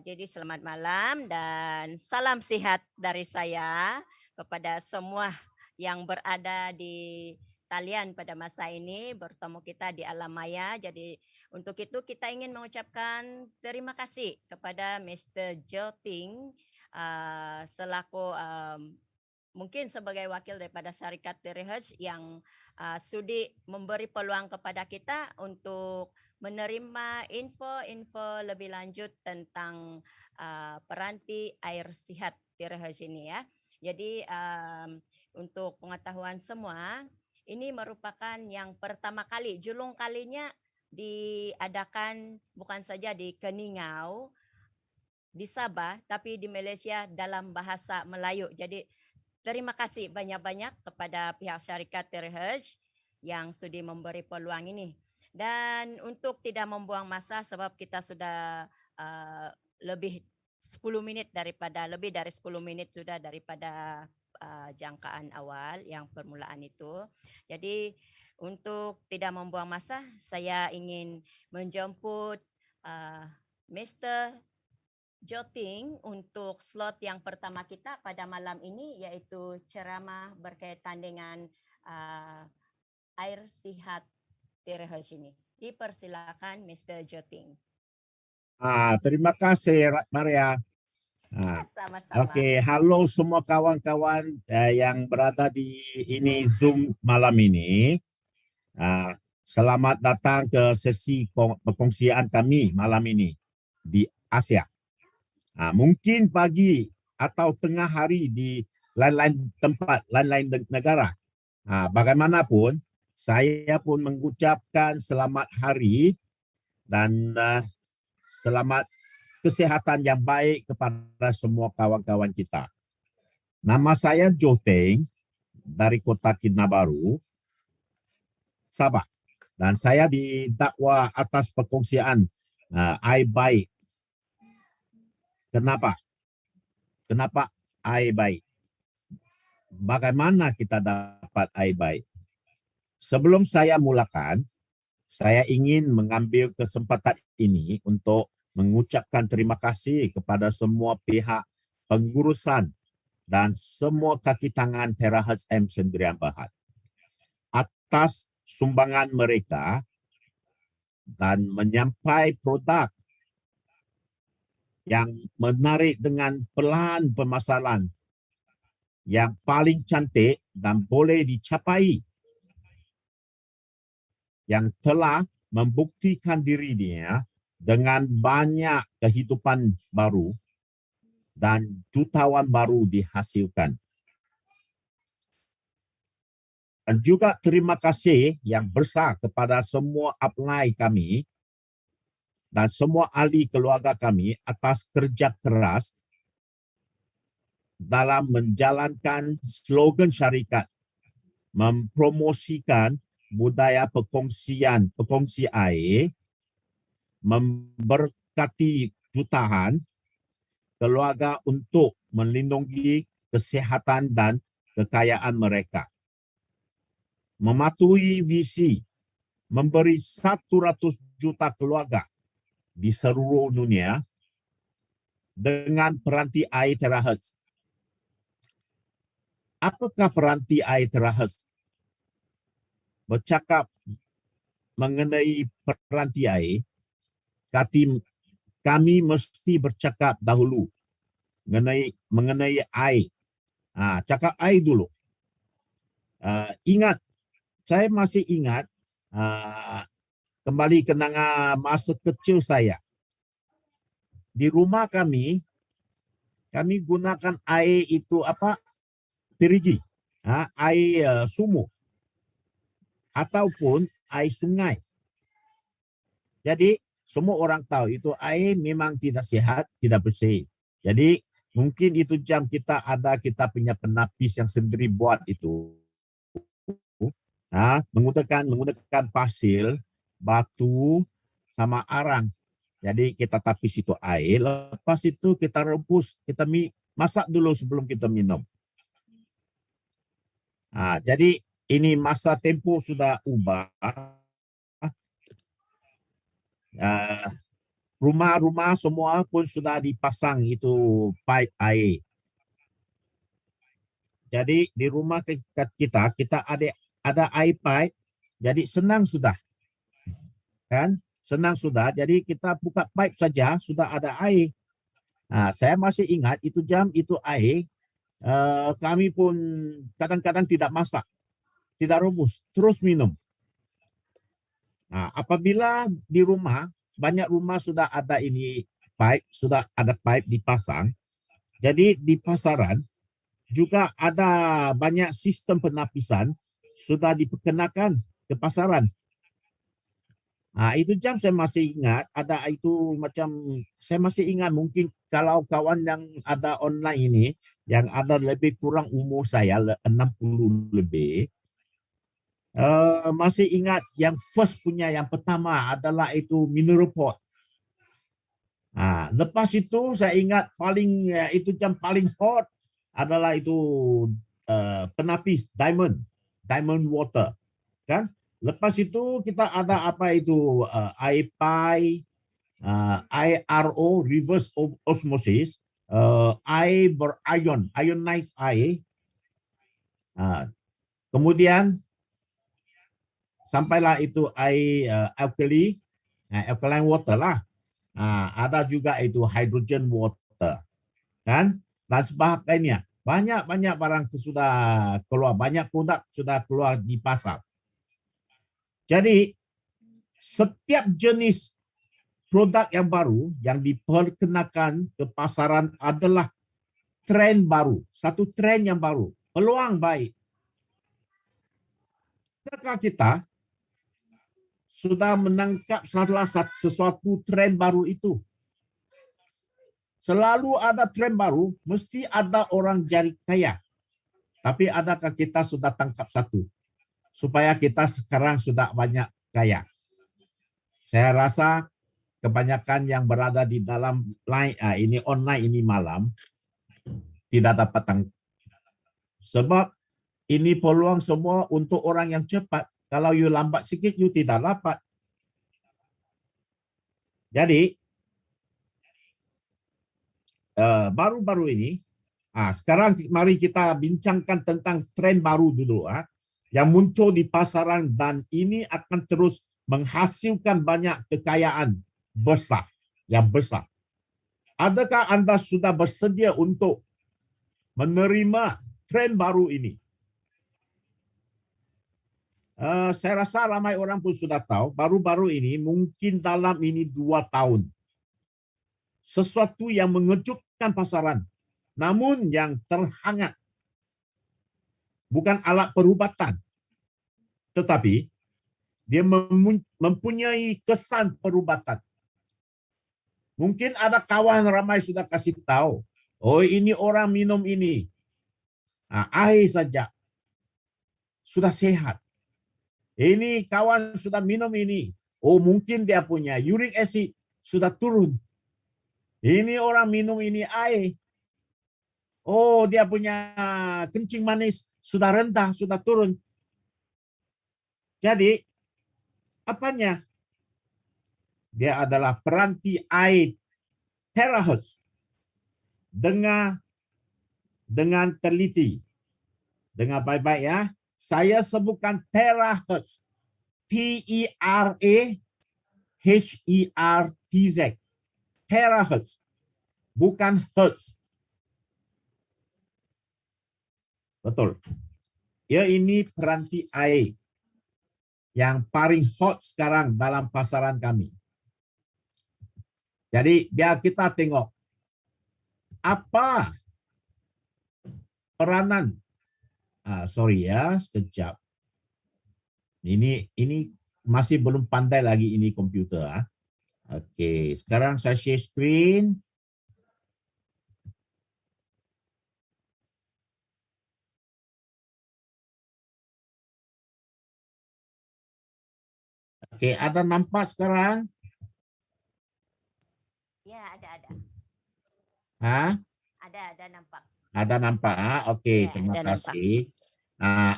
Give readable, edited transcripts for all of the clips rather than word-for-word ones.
Jadi selamat malam dan salam sehat dari saya kepada semua yang berada di talian pada masa ini bertemu kita di alam maya. Jadi untuk itu kita ingin mengucapkan terima kasih kepada Mr. Joting selaku mungkin sebagai wakil daripada syarikat Terihaj yang sudi memberi peluang kepada kita untuk menerima info-info lebih lanjut tentang peranti air sihat Terihaj ini ya. Jadi untuk pengetahuan semua, ini merupakan yang pertama kali, julung kalinya diadakan bukan saja di Keningau, di Sabah, tapi di Malaysia dalam bahasa Melayu. Jadi terima kasih banyak-banyak kepada pihak syarikat Terhaj yang sudi memberi peluang ini. Dan untuk tidak membuang masa sebab kita sudah lebih 10 minit daripada lebih dari 10 menit sudah daripada jangkaan awal yang permulaan itu. Jadi untuk tidak membuang masa, saya ingin menjemput Mr. Joting untuk slot yang pertama kita pada malam ini yaitu ceramah berkaitan dengan uh, air sihat Tirehaj ini. Dipersilakan Mr. Joting. Terima kasih Maria. Sama-sama. Oke, halo semua kawan-kawan yang berada di ini Zoom malam ini. Selamat datang ke sesi perkongsian kami malam ini di Asia. Mungkin pagi atau tengah hari di lain-lain tempat, lain-lain negara. Bagaimanapun, saya pun mengucapkan selamat hari dan selamat kesehatan yang baik kepada semua kawan-kawan kita. Nama saya Joteng dari Kota Kinabalu, Sabah. Dan saya didakwa atas perkongsian air baik. Kenapa? Kenapa air baik? Bagaimana kita dapat air baik? Sebelum saya mulakan, saya ingin mengambil kesempatan ini untuk mengucapkan terima kasih kepada semua pihak pengurusan dan semua kaki tangan Terahaj M Sendirian Berhad atas sumbangan mereka dan menyampai produk yang menarik dengan pelan pemasaran yang paling cantik dan boleh dicapai, yang telah membuktikan dirinya dengan banyak kehidupan baru dan jutawan baru dihasilkan. Dan juga terima kasih yang besar kepada semua upline kami dan semua ahli keluarga kami atas kerja keras dalam menjalankan slogan syarikat mempromosikan budaya perkongsi air, memberkati jutaan keluarga untuk melindungi kesihatan dan kekayaan mereka. Mematuhi visi memberi 100 juta keluarga di seluruh dunia dengan peranti air Terahaj. Apakah peranti air Terahaj? Bercakap mengenai peranti air, kami mesti bercakap dahulu mengenai air. Cakap air dulu. Ingat, saya masih ingat kembali kenangan masa kecil saya. Di rumah kami gunakan air itu perigi, air sumur ataupun air sungai. Jadi semua orang tahu itu air memang tidak sehat, tidak bersih. Jadi mungkin itu jam kita punya penapis yang sendiri buat itu. Menggunakan pasir, batu, sama arang. Jadi kita tapis itu air, lepas itu kita rebus, kita masak dulu sebelum kita minum. Jadi ini masa tempoh sudah ubah. rumah-rumah semua pun sudah dipasang itu pipe air. Jadi di rumah kita ada air pipe, jadi senang sudah, kan? Senang sudah. Jadi kita buka pipe saja sudah ada air. Nah, saya masih ingat itu jam itu air. Kami pun kadang-kadang tidak masak, tidak rebus, terus minum. Nah, apabila di rumah banyak rumah sudah ada ini pipe, sudah ada pipe dipasang. Jadi di pasaran juga ada banyak sistem penapisan sudah diperkenakan ke pasaran. Nah, itu jam saya masih ingat ada itu macam saya masih ingat mungkin kalau kawan yang ada online ini yang ada lebih kurang umur saya 60 lebih masih ingat yang first punya yang pertama adalah itu mineral pot. Nah, lepas itu saya ingat paling itu jam paling hot adalah itu penapis diamond water, kan? Lepas itu kita ada apa itu IPI, IRO reverse osmosis, air berion, ionized air. Kemudian sampailah itu air alkaline water lah. Ada juga itu hydrogen water, kan? Dan sebagainya. Banyak barang sudah keluar, banyak produk sudah keluar di pasar. Jadi setiap jenis produk yang baru yang diperkenalkan ke pasaran adalah tren baru, satu tren yang baru, peluang baik. Apakah kita sudah menangkap salah satu sesuatu tren baru itu? Selalu ada tren baru, mesti ada orang jadi kaya. Tapi adakah kita sudah tangkap satu? Supaya kita sekarang sudah banyak kaya. Saya rasa kebanyakan yang berada di dalam ini online ini malam tidak dapat tangkap. Sebab ini peluang semua untuk orang yang cepat. Kalau you lambat sikit, you tidak dapat. Jadi, baru-baru ini, sekarang mari kita bincangkan tentang tren baru dulu. Yang muncul di pasaran dan ini akan terus menghasilkan banyak kekayaan besar. Yang besar. Adakah Anda sudah bersedia untuk menerima tren baru ini? Saya rasa ramai orang pun sudah tahu, baru-baru ini mungkin dalam ini 2 tahun. Sesuatu yang mengejutkan pasaran, namun yang terhangat. Bukan alat perubatan, tetapi dia mempunyai kesan perubatan. Mungkin ada kawan ramai sudah kasih tahu, oh ini orang minum ini, air saja, sudah sehat. Ini kawan sudah minum ini. Oh mungkin dia punya uric acid sudah turun. Ini orang minum ini air. Oh dia punya kencing manis sudah rendah, sudah turun. Jadi apanya? Dia adalah peranti air terahertz. Dengan teliti. Dengar baik-baik ya. Saya sebutkan terahertz. T-E-R-A-H-E-R-T-Z. Terahertz. Bukan hertz. Betul. Ya ini peranti air yang paling hot sekarang dalam pasaran kami. Jadi biar kita tengok apa peranan. Sorry ya, sekejap. Ini masih belum pandai lagi ini komputer. Oke, sekarang saya share screen. Oke, ada nampak sekarang? Ya, ada. Ada nampak. Ada nampak. Oke, Ya, terima kasih.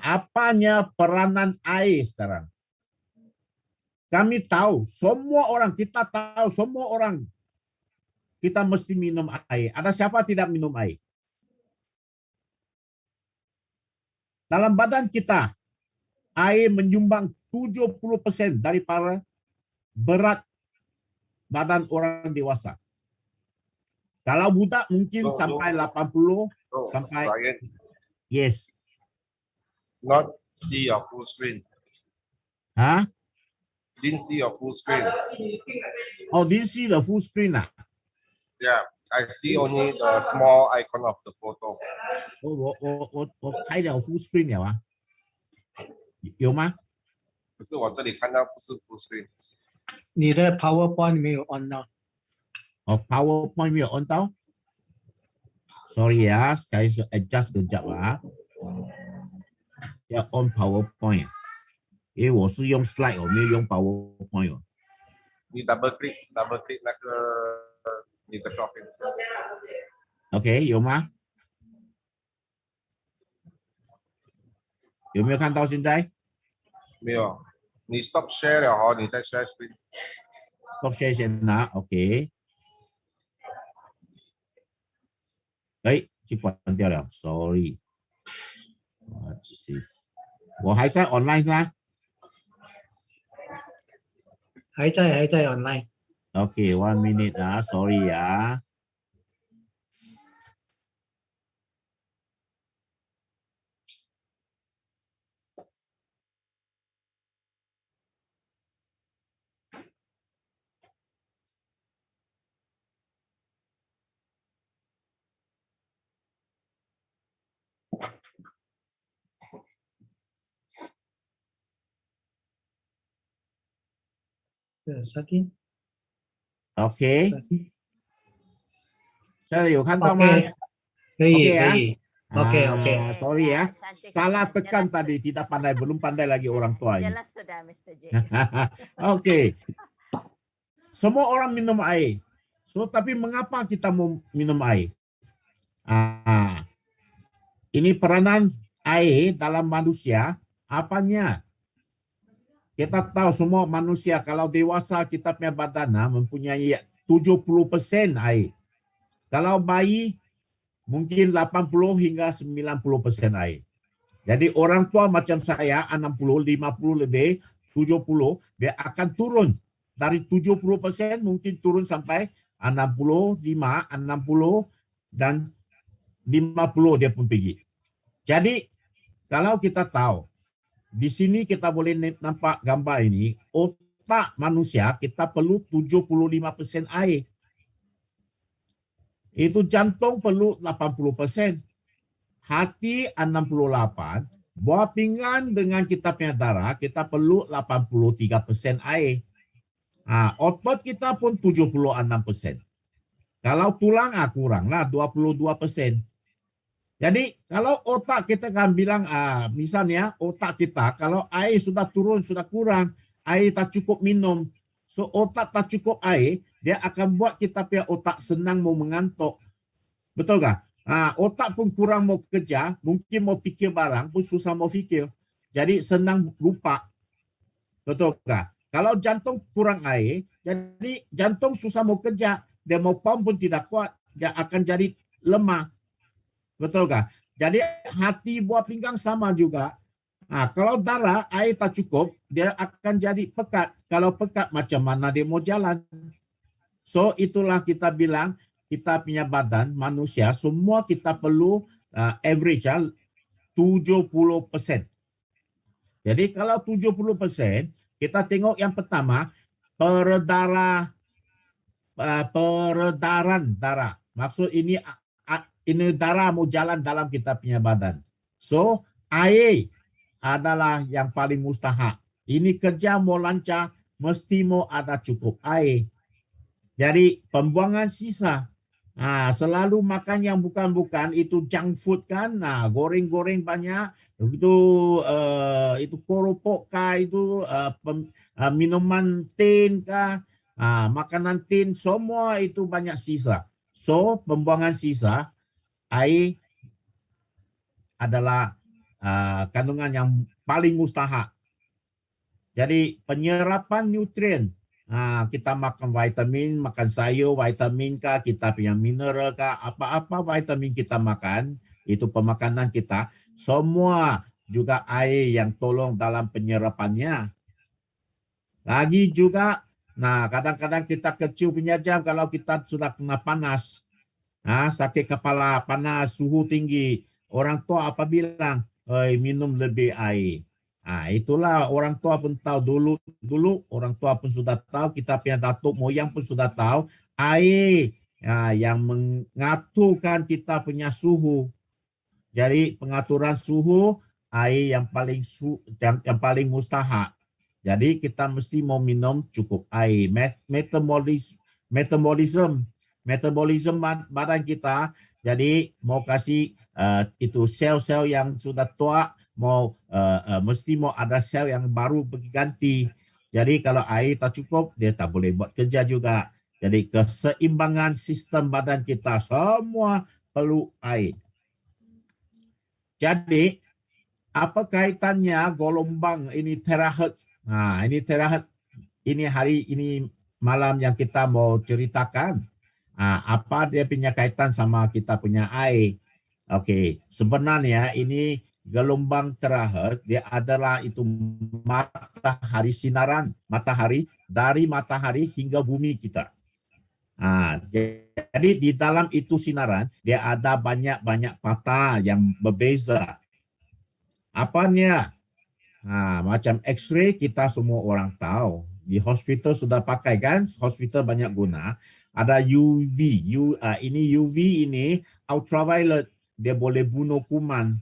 Apanya peranan air sekarang? Kami tahu, kita tahu semua orang kita mesti minum air. Ada siapa tidak minum air? Dalam badan kita, air menyumbang 70% daripada berat badan orang dewasa. Kalau budak mungkin sampai 80 sampai Ryan, yes. not see your full screen. Hah? Didn't see your full screen. Oh, did you see the full screen? Yeah, I see only the small icon of the photo. 我开了 full screen 了啊，有吗？可是我这里看到不是 full screen。你的 PowerPoint 没有 on 到。哦 ，PowerPoint 没有 on 到。Sorry 啊，sekali adjust kejap 啊，要 on PowerPoint，因为我是用 slide，我没有用 PowerPoint 哦。你 double click 那个你的照片。OK， 有吗？有没有看到现在？没有，你 stop share 了哦，你再 share screen。stop share 先拿 ，OK。哎，去关掉了 ，Sorry。我还在 online 啊。还在 online。OK， 1 minute 啊 ，Sorry 啊。Sakit. OK， 现在有看到吗？ 可以 OK 啊。可以。OK Sorry ya, Cantik. salah tekan Jelas tadi, tidak pandai, belum pandai lagi orang tua ini. Jelas sudah Mr. J. Oke, semua orang minum air. So, tapi mengapa kita mau minum air? Ini peranan air dalam manusia. Apanya? Kita tahu semua manusia kalau dewasa kita punya badan mempunyai 70% air. Kalau bayi mungkin 80 hingga 90% air. Jadi orang tua macam saya 60, 50 lebih, 70, dia akan turun. Dari 70% mungkin turun sampai 65, 60 dan 50 dia pun pergi. Jadi kalau kita tahu, di sini kita boleh nampak gambar ini, otak manusia kita perlu 75% air. Itu jantung perlu 80%, hati 68, buah pinggan dengan kita punya darah kita perlu 83% air. Otot kita pun 76%. Kalau tulang kuranglah 22%. Jadi kalau otak kita kan bilang misalnya otak kita kalau air sudah turun, sudah kurang, air tak cukup minum. So otak tak cukup air, dia akan buat kita punya otak senang mau mengantuk. Betul tak? Otak pun kurang mau kerja, mungkin mau fikir barang pun susah mau fikir. Jadi senang lupa. Betul tak? Kalau jantung kurang air, jadi jantung susah mau kerja, dia mau pump pun tidak kuat, dia akan jadi lemah. Betul tak? Jadi hati buah pinggang sama juga. Kalau darah air tak cukup, dia akan jadi pekat. Kalau pekat macam mana dia mau jalan? So itulah kita bilang kita punya badan manusia semua kita perlu average 70%. Jadi kalau 70%, kita tengok yang pertama peredaran darah. Maksud ini darah mau jalan dalam kita punya badan. So air adalah yang paling mustahak. Ini kerja mau lancar mesti mau ada cukup air. Jadi pembuangan sisa. Selalu makan yang bukan-bukan itu junk food kan, goreng-goreng banyak, itu keropok kah, itu minuman tin kah, makanan tin, semua itu banyak sisa. So pembuangan sisa air adalah kandungan yang paling mustahak. Jadi penyerapan nutrien Kita makan vitamin, makan sayur, vitamin kah, kita punya mineral kah, apa-apa vitamin kita makan, itu pemakanan kita, semua juga air yang tolong dalam penyerapannya. Lagi juga, kadang-kadang kita kecil punya jam kalau kita sudah kena panas, sakit kepala, panas, suhu tinggi, orang tua apa bilang? Minum lebih air. Itulah orang tua pun tahu dulu orang tua pun sudah tahu, kita punya datuk moyang pun sudah tahu air yang mengaturkan kita punya suhu. Jadi pengaturan suhu air yang paling mustahak. Jadi kita mesti mau minum cukup air. Metabolism badan kita. Jadi mau kasih itu sel-sel yang sudah tua mesti mau ada sel yang baru berganti. Jadi kalau air tak cukup, dia tak boleh buat kerja juga. Jadi keseimbangan sistem badan kita semua perlu air. Jadi apa kaitannya gelombang ini terahertz? Ini terahertz. Ini malam yang kita mau ceritakan. Apa dia punya kaitan sama kita punya air? Okey, sebenarnya ini gelombang terahertz dia adalah itu matahari, sinaran matahari dari matahari hingga bumi kita. Jadi di dalam itu sinaran dia ada banyak patah yang berbeza. Apanya? Macam X-ray kita semua orang tahu. Di hospital sudah pakai kan? Hospital banyak guna. Ada UV. Ini UV ini ultraviolet. Dia boleh bunuh kuman.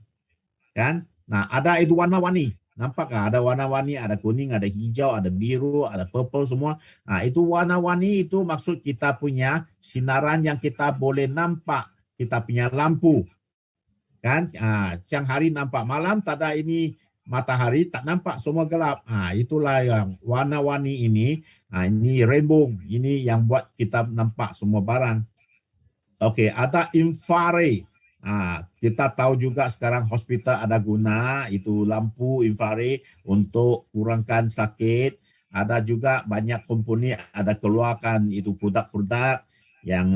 Kan? Ada itu warna-warni. Nampak tak? Ada warna-warni, ada kuning, ada hijau, ada biru, ada purple semua. Itu warna-warni itu maksud kita punya sinaran yang kita boleh nampak. Kita punya lampu. Kan? Siang hari nampak, malam tak ada ini matahari, tak nampak, semua gelap. Itulah yang warna-warni ini. Ini rainbow. Ini yang buat kita nampak semua barang. Okey, ada infrared. Kita tahu juga sekarang hospital ada guna itu lampu infrared untuk kurangkan sakit. Ada juga banyak company ada keluarkan itu produk-produk yang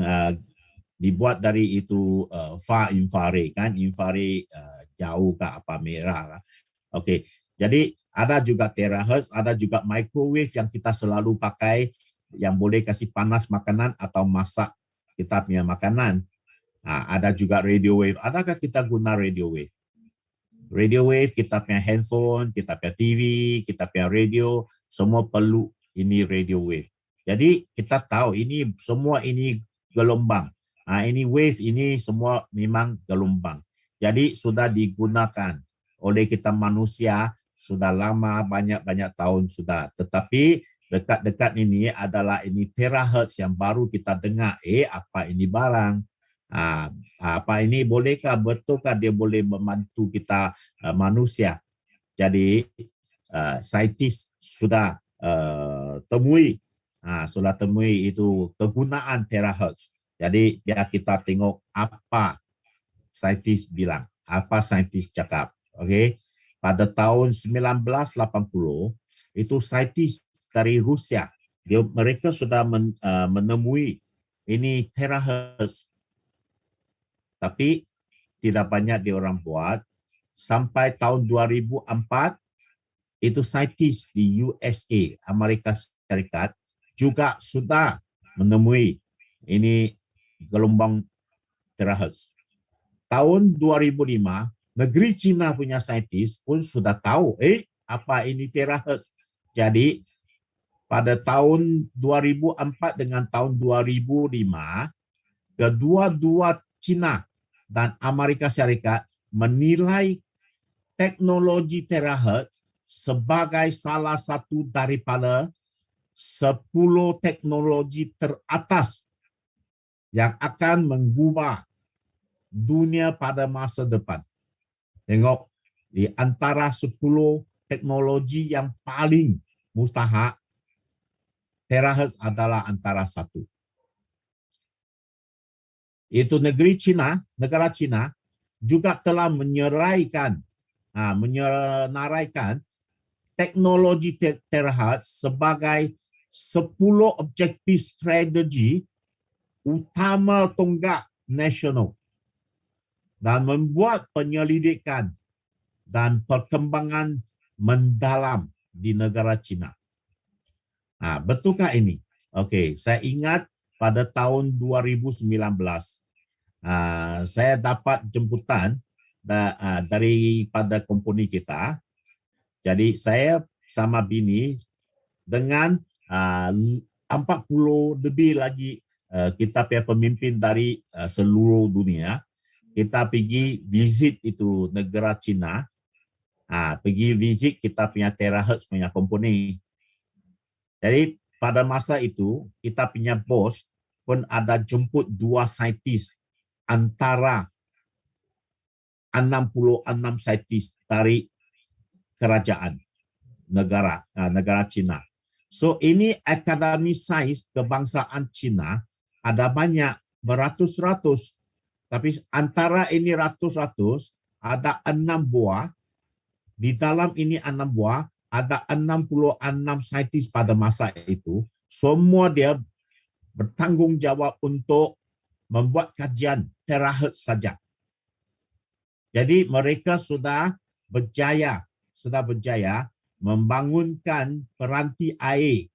dibuat dari itu far infrared kan, infrared jauh ke apa merah. Okey, jadi ada juga terahertz, ada juga microwave yang kita selalu pakai yang boleh kasih panas makanan atau masak kita punya makanan. Ada juga radio wave. Adakah kita guna radio wave? Radio wave, kita punya handphone, kita punya TV, kita punya radio, semua perlu ini radio wave. Jadi kita tahu ini semua ini gelombang. Ini wave, ini semua memang gelombang. Jadi sudah digunakan oleh kita manusia sudah lama, banyak-banyak tahun sudah. Tetapi dekat-dekat ini adalah ini terahertz yang baru kita dengar. Apa ini barang? Apa ini bolehkah, betulkah dia boleh membantu kita manusia? Jadi saintis sudah temui itu kegunaan terahertz. Jadi biar kita tengok apa saintis bilang, apa saintis cakap. Okey, pada tahun 1980 itu saintis dari Rusia mereka sudah menemui ini terahertz. Tapi tidak banyak diorang buat. Sampai tahun 2004, itu saintis di USA, Amerika Serikat, juga sudah menemui ini gelombang terahertz. Tahun 2005, negeri China punya saintis pun sudah tahu, apa ini terahertz. Jadi, pada tahun 2004 dengan tahun 2005, kedua-dua China dan Amerika Serikat menilai teknologi terahertz sebagai salah satu daripada 10 teknologi teratas yang akan mengubah dunia pada masa depan. Tengok, di antara 10 teknologi yang paling mustahak, terahertz adalah antara satu. Itu negara China juga telah menyenaraikan teknologi terahertz sebagai 10 objektif strategi utama tonggak nasional dan membuat penyelidikan dan perkembangan mendalam di negara China. Betulkah ini? Okey, saya ingat pada tahun 2019 saya dapat jemputan daripada company kita. Jadi saya sama bini dengan 40 lebih lagi kita punya pemimpin dari seluruh dunia. Kita pergi visit itu negara China. Pergi visit kita punya terahertz punya company. Jadi pada masa itu kita punya bos pun ada jemput 2 saintis antara 66 saintis dari kerajaan negara China. So ini Akademi Sains Kebangsaan China ada banyak beratus-ratus, tapi antara ini ratus-ratus ada 6 buah. Di dalam ini 6 buah ada 66 saintis pada masa itu. Semua dia bertanggungjawab untuk membuat kajian terahertz saja. Jadi mereka sudah berjaya membangunkan peranti air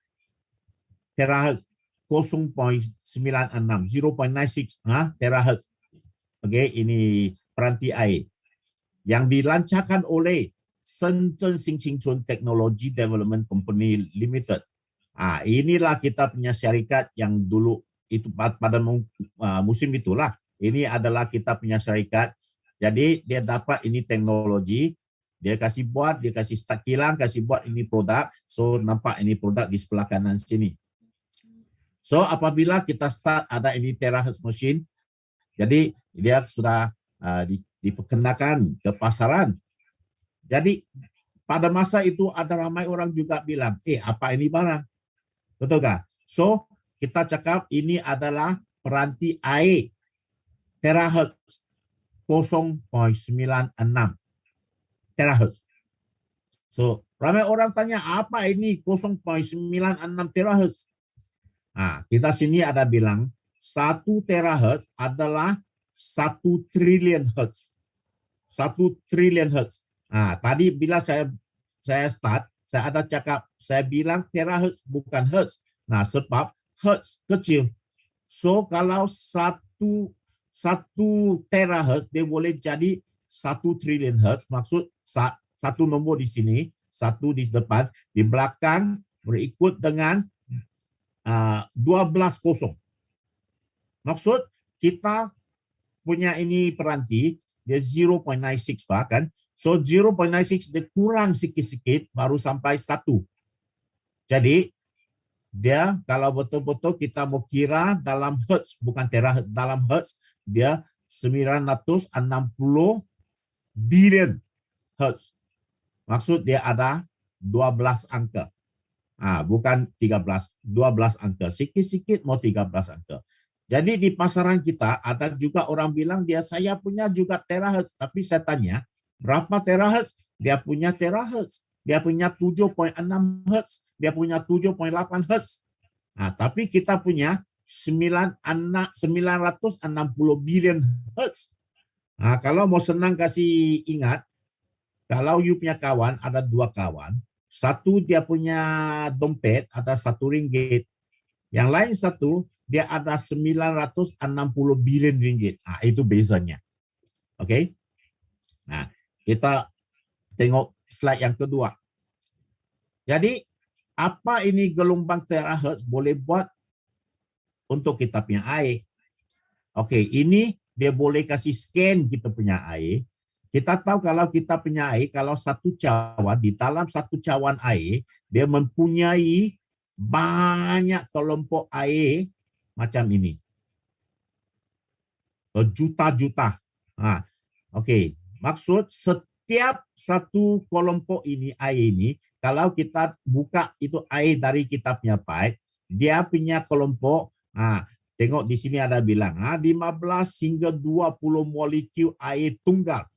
terahertz 0.96 0.96 terahertz. Okey, ini peranti air yang dilancarkan oleh Shenzhen Xingqingchun Technology Development Company Limited. Inilah kita punya syarikat yang dulu itu pada musim itulah. Ini adalah kita punya syarikat. Jadi dia dapat ini teknologi, dia kasih buat, dia kasih start kilang, kasih buat ini produk. So nampak ini produk di sebelah kanan sini. So apabila kita start ada ini terahertz machine, jadi dia sudah diperkenalkan ke pasaran. Jadi pada masa itu ada ramai orang juga bilang, apa ini barang? Betul tak? So kita cakap ini adalah peranti air terahertz 0.96 terahertz. So ramai orang tanya apa ini 0.96 terahertz? Kita sini ada bilang 1 terahertz adalah 1 triliun hertz. 1 triliun hertz. Tadi bila saya start, saya ada cakap, saya bilang terahertz bukan hertz. Sebab hertz kecil. So kalau 1 terahertz dia boleh jadi 1 triliun hertz. Maksud 1 nombor di sini, 1 di depan, di belakang berikut dengan 12 kosong. Maksud kita punya ini peranti dia 0.96 kan. So 0.96 dia kurang sikit-sikit baru sampai 1. Jadi dia kalau betul-betul kita mau kira dalam hertz bukan terahertz, dalam hertz dia 960 bilion hertz. Maksud dia ada 12 angka. Bukan 13, 12 angka. Sikit-sikit mau 13 angka. Jadi di pasaran kita ada juga orang bilang saya punya juga terahertz, tapi saya tanya berapa terahertz? Dia punya terahertz. Dia punya 7.6 hertz. Dia punya 7.8 hertz. Tapi kita punya 960 bilion hertz. Kalau mau senang kasih ingat, kalau you punya kawan, ada 2 kawan. Satu dia punya dompet ada RM1. Yang lain satu dia ada 960 bilion ringgit. Itu bezanya. Okey. Kita tengok slide yang kedua. Jadi apa ini gelombang terahertz boleh buat untuk kita punya air? Okey, ini dia boleh kasih scan kita punya air. Kita tahu kalau kita punya air, kalau satu cawan, di dalam satu cawan air, dia mempunyai banyak kelompok air macam ini. Berjuta-juta. Okey, maksud setiap satu kelompok ini, air ini, kalau kita buka itu air dari kita punya pipe, dia punya kelompok, tengok di sini ada bilang, 15 hingga 20 molekul air tunggal.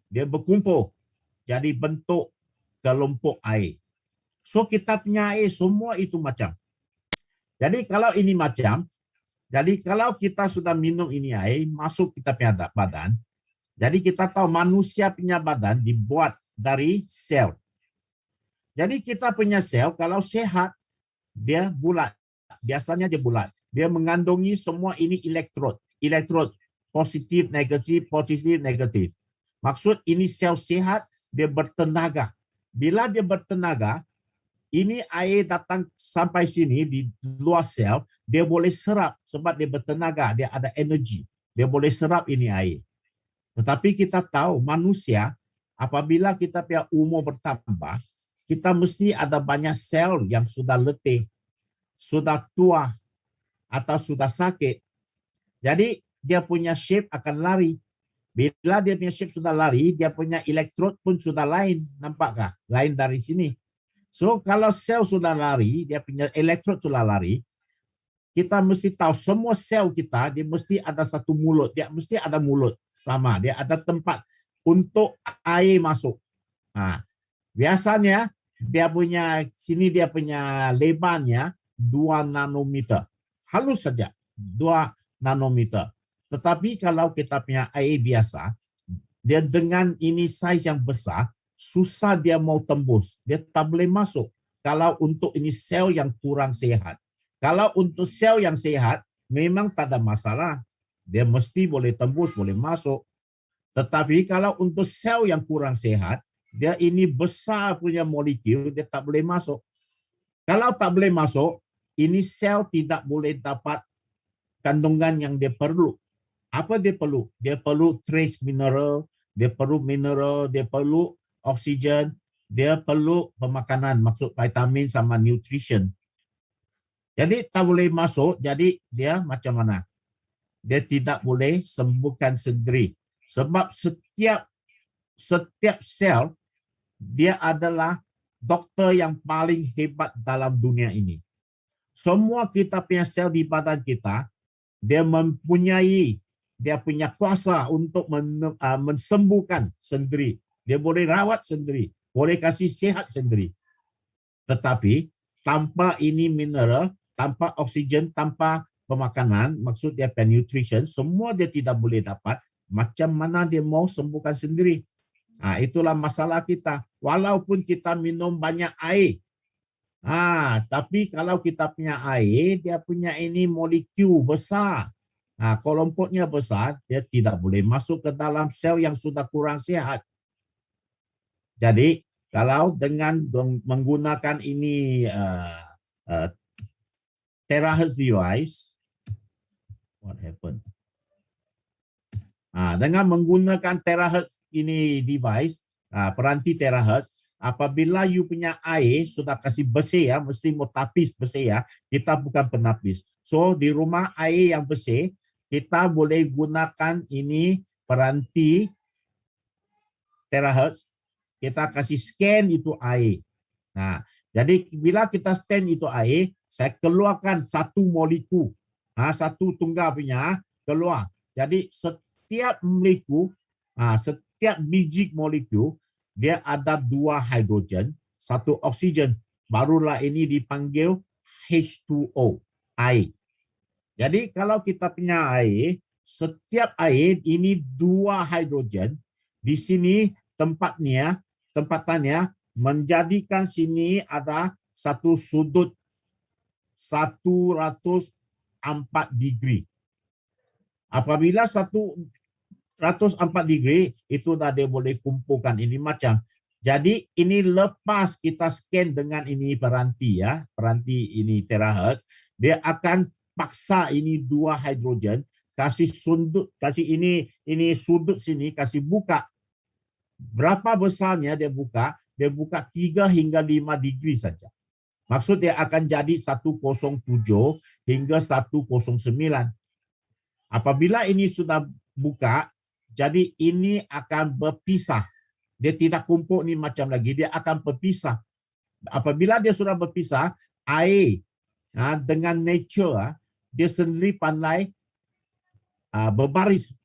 Dia berkumpul jadi bentuk kelompok air. So kita punya air semua itu macam. Jadi kalau ini macam, jadi kalau kita sudah minum ini air, masuk kita punya badan, jadi kita tahu manusia punya badan dibuat dari sel. Jadi kita punya sel kalau sehat, dia bulat. Biasanya dia bulat. Dia mengandungi semua ini elektrod. Elektrod positif, negatif. Maksud ini sel sehat, dia bertenaga. Bila dia bertenaga, ini air datang sampai sini di luar sel, dia boleh serap sebab dia bertenaga, dia ada energi. Dia boleh serap ini air. Tetapi kita tahu manusia, apabila kita punya umur bertambah, kita mesti ada banyak sel yang sudah letih, sudah tua, atau sudah sakit. Jadi dia punya shape akan lari. Bila dia punya shape sudah lari, dia punya elektrod pun sudah lain. Nampakkah? Lain dari sini. So kalau sel sudah lari, dia punya elektrod sudah lari, kita mesti tahu semua sel kita, dia mesti ada satu mulut. Dia mesti ada mulut sama. Dia ada tempat untuk air masuk. Nah, biasanya dia punya sini dia punya lebarnya 2 nanometer. Halus saja 2 nanometer. Tetapi kalau kita punya air biasa, dia dengan ini saiz yang besar, susah dia mau tembus. Dia tak boleh masuk. Kalau untuk ini sel yang kurang sehat. Kalau untuk sel yang sehat, memang tak ada masalah. Dia mesti boleh tembus, boleh masuk. Tetapi kalau untuk sel yang kurang sehat, dia ini besar punya molekul, dia tak boleh masuk. Kalau tak boleh masuk, ini sel tidak boleh dapat kandungan yang dia perlu. Apa dia perlu? Dia perlu trace mineral, dia perlu oksigen, dia perlu pemakanan, maksud vitamin sama nutrition. Jadi tak boleh masuk, jadi dia macam mana? Dia tidak boleh sembuhkan sendiri. Sebab setiap sel, dia adalah doktor yang paling hebat dalam dunia ini. Semua kita punya sel di badan kita, dia mempunyai, dia punya kuasa untuk mensembuhkan sendiri. Dia boleh rawat sendiri, boleh kasih sehat sendiri. Tetapi tanpa ini mineral, tanpa oksigen, tanpa pemakanan, maksud dia nutrition, semua dia tidak boleh dapat. Macam mana dia mau sembuhkan sendiri? Nah, itulah masalah kita. Walaupun kita minum banyak air, tapi kalau kita punya air, dia punya ini molekul besar. Kelompoknya besar, dia tidak boleh masuk ke dalam sel yang sudah kurang sehat. Jadi, kalau dengan menggunakan ini terahertz device, what happened? Dengan menggunakan terahertz ini device, peranti terahertz, apabila you punya air sudah kasih bersih ya, mesti mau tapis bersih ya, kita bukan penapis. So di rumah air yang bersih, kita boleh gunakan ini peranti terahertz, kita kasih scan itu air. Nah, jadi bila kita scan itu air, saya keluarkan satu molekul, satu tunggal punya keluar. Jadi setiap molekul, setiap biji molekul, dia ada 2 hidrogen, 1 oksigen. Barulah ini dipanggil H2O, air. Jadi kalau kita punya air, setiap air ini 2 hidrogen. Di sini tempatannya menjadikan sini ada satu sudut 104 degree. Apabila 104 degree, itu dah dia boleh kumpulkan ini macam. Jadi ini lepas kita scan dengan ini peranti ya, peranti ini terahertz, dia akan paksa ini 2 hidrogen, kasih sudut, kasih ini sudut sini, kasih buka. Berapa besarnya dia buka? Dia buka 3 hingga 5 degree saja. Maksud dia akan jadi 107 hingga 109. Apabila ini sudah buka, jadi ini akan berpisah. Dia tidak kumpul ni macam lagi, dia akan berpisah. Apabila dia sudah berpisah, air dengan nature, dia sendiri pandai berbaris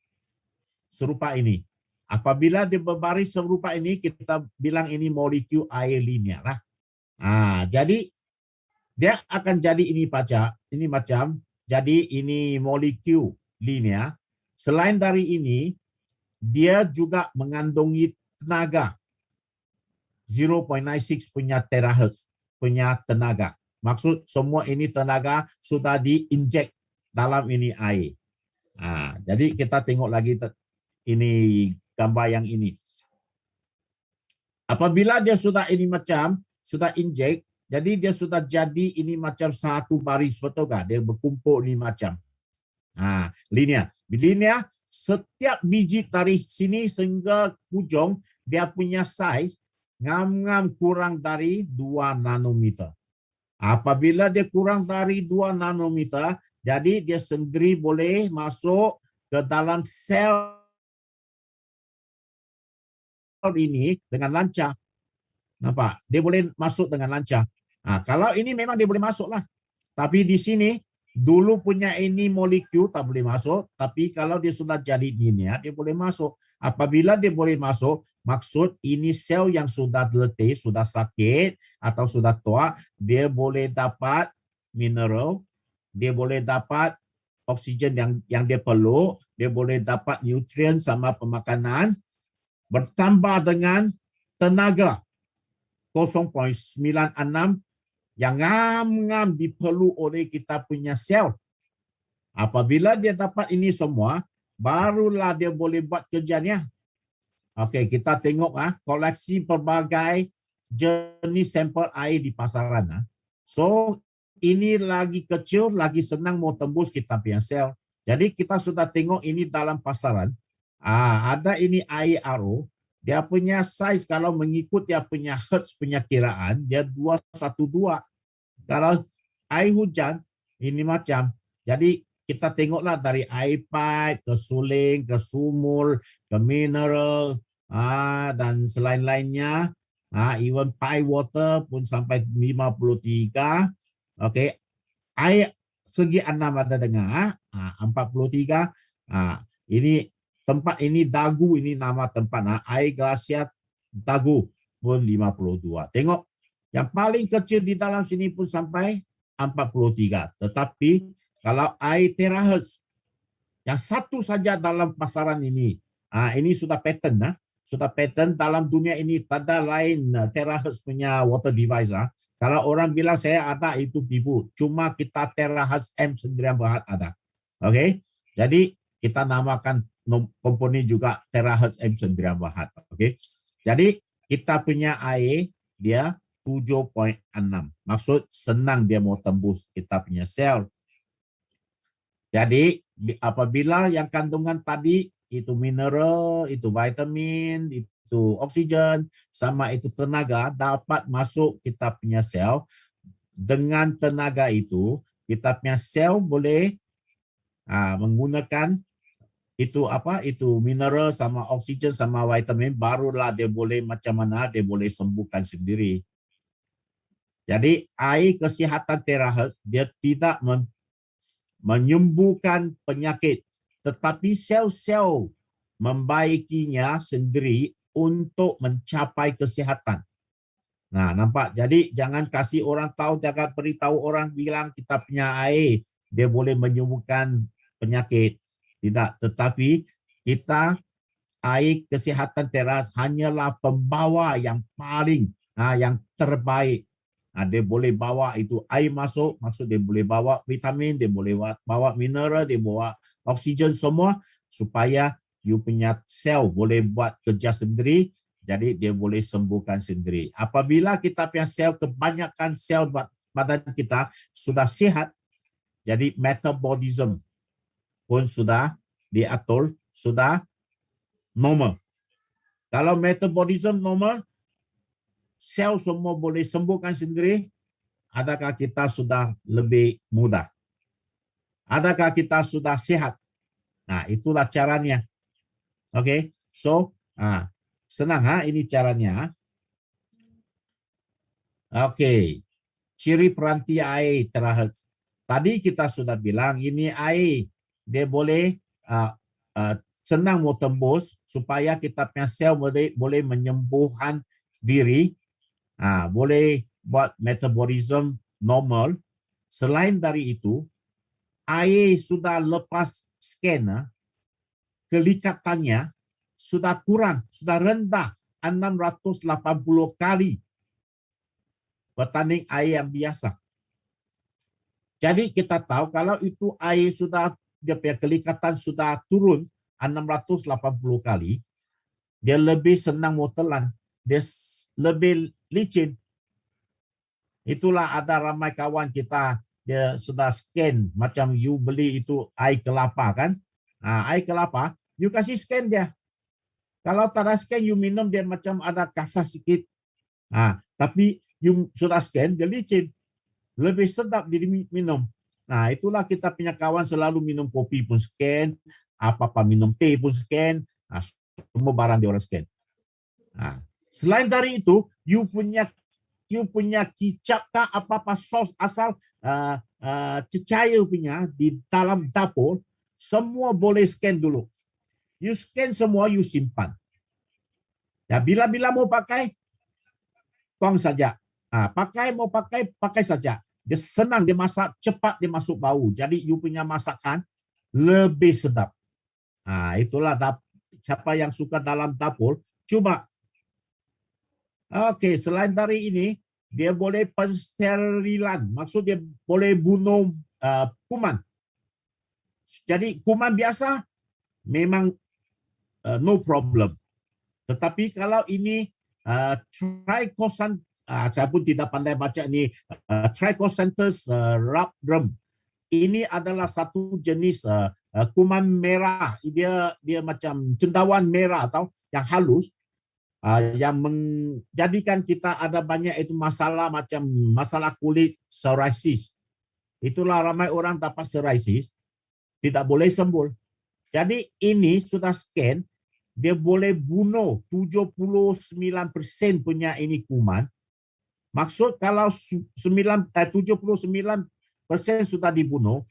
serupa ini. Apabila dia berbaris serupa ini, kita bilang ini molekul air linear lah. Jadi dia akan jadi ini macam jadi ini molekul linear. Selain dari ini, dia juga mengandungi tenaga 0.96 punya terahertz punya tenaga. Maksud semua ini tenaga sudah diinjek dalam ini air. Jadi kita tengok lagi ini gambar yang ini. Apabila dia sudah ini macam sudah injek, jadi dia sudah jadi ini macam satu baris, betul tak? Dia berkumpul ini macam linear. Linear, setiap biji dari sini sehingga hujung dia punya size ngam-ngam kurang dari 2 nanometer. Apabila dia kurang dari 2 nanometer, jadi dia sendiri boleh masuk ke dalam sel ini dengan lancar. Nampak? Dia boleh masuk dengan lancar. Kalau ini memang dia boleh masuk lah. Tapi di sini, dulu punya ini molekul tak boleh masuk. Tapi kalau dia sudah jadi linear, dia boleh masuk. Apabila dia boleh masuk, maksud ini sel yang sudah letih, sudah sakit, atau sudah tua, dia boleh dapat mineral, dia boleh dapat oksigen yang dia perlu, dia boleh dapat nutrien sama pemakanan, bertambah dengan tenaga 0.96 yang ngam-ngam diperlu oleh kita punya sel. Apabila dia dapat ini semua, barulah dia boleh buat kerjanya. Okey, kita tengok koleksi pelbagai jenis sampel air di pasaran. So, ini lagi kecil, lagi senang mau tembus kita punya sel. Jadi kita sudah tengok ini dalam pasaran. Ada ini air RO, dia punya size kalau mengikut dia punya hertz punya kiraan, dia 212. Kalau air hujan, ini macam. Jadi kita tengoklah dari air pipe, ke suling, ke sumur, ke mineral, dan selain-lainnya. Even pipe water pun sampai 53. Okey. Air segi 6 ada dengar, 43. Ini tempat ini Dagu, ini nama tempat. Air glasier Dagu pun 52. Tengok, yang paling kecil di dalam sini pun sampai 43. Tetapi kalau air terahertz, yang satu saja dalam pasaran ini sudah pattern. Sudah pattern dalam dunia ini, tak ada lain terahertz punya water device. Kalau orang bilang saya ada, itu tipu. Cuma kita terahertz M9 Watt ada. Okey? Jadi kita namakan komponen juga terahertz M9 Watt. Okey? Jadi kita punya air dia 7.6. Maksud senang dia mau tembus kita punya sel. Jadi apabila yang kandungan tadi itu mineral, itu vitamin, itu oksigen, sama itu tenaga dapat masuk kita punya sel. Dengan tenaga itu kita punya sel boleh menggunakan itu mineral sama oksigen sama vitamin, barulah dia boleh macam mana dia boleh sembuhkan sendiri. Jadi air kesihatan terahertz dia tidak menyembuhkan penyakit, tetapi sel-sel membaikinya sendiri untuk mencapai kesihatan. Nampak? Jadi jangan kasih orang tahu, jangan beritahu orang bilang kita punya air dia boleh menyembuhkan penyakit. Tidak, tetapi kita air kesihatan teras hanyalah pembawa yang paling yang terbaik. Dia boleh bawa itu air masuk, maksud dia boleh bawa vitamin, dia boleh bawa mineral, dia bawa oksigen semua supaya you punya sel boleh buat kerja sendiri, jadi dia boleh sembuhkan sendiri. Apabila kita punya sel, kebanyakan sel badan kita sudah sihat, jadi metabolism pun sudah diatur, sudah normal. Kalau metabolism normal, sel semua boleh sembuhkan sendiri, adakah kita sudah lebih mudah? Adakah kita sudah sihat? Itulah caranya. Okey, so senang ini caranya. Okey, ciri peranti air terahertz. Tadi kita sudah bilang ini air dia boleh senang mau tembus supaya kita punya sel boleh menyembuhkan diri. Boleh buat metabolism normal. Selain dari itu, air sudah lepas scan, kelikatannya sudah kurang, sudah rendah 680 kali berbanding air yang biasa. Jadi kita tahu kalau itu air sudah, dia punya kelikatan sudah turun 680 kali, dia lebih senang mau telan, dia lebih licin. Itulah ada ramai kawan kita, dia sudah scan, macam you beli itu air kelapa kan. Air kelapa, you kasih scan dia. Kalau tak ada scan, you minum dia macam ada kasar sikit. Tapi you sudah scan, dia licin. Lebih sedap diminum. Nah, itulah kita punya kawan selalu minum kopi pun scan, apa-apa minum teh pun scan, semua barang dia orang scan. Selain dari itu, you punya kicap kah apa-apa sos asal cecair punya di dalam dapur, semua boleh scan dulu. You scan semua, you simpan. Ya, bila-bila mau pakai, tuang saja. Mau pakai saja. Dia senang, dia masak cepat, dia masuk bau. Jadi you punya masakan lebih sedap. Itulah siapa yang suka dalam dapur, coba. Oke, selain dari ini, dia boleh pensterilan. Maksud dia boleh bunuh kuman. Jadi kuman biasa memang no problem. Tetapi kalau ini saya pun tidak pandai baca ini, Trichosanthus rhabdum. Ini adalah satu jenis kuman merah. Dia macam cendawan merah atau yang halus, yang menjadikan kita ada banyak itu masalah macam masalah kulit, psoriasis. Itulah ramai orang dapat psoriasis, tidak boleh sembuh. Jadi ini sudah scan, dia boleh bunuh 79% punya ini kuman. Maksud kalau 79% sudah dibunuh,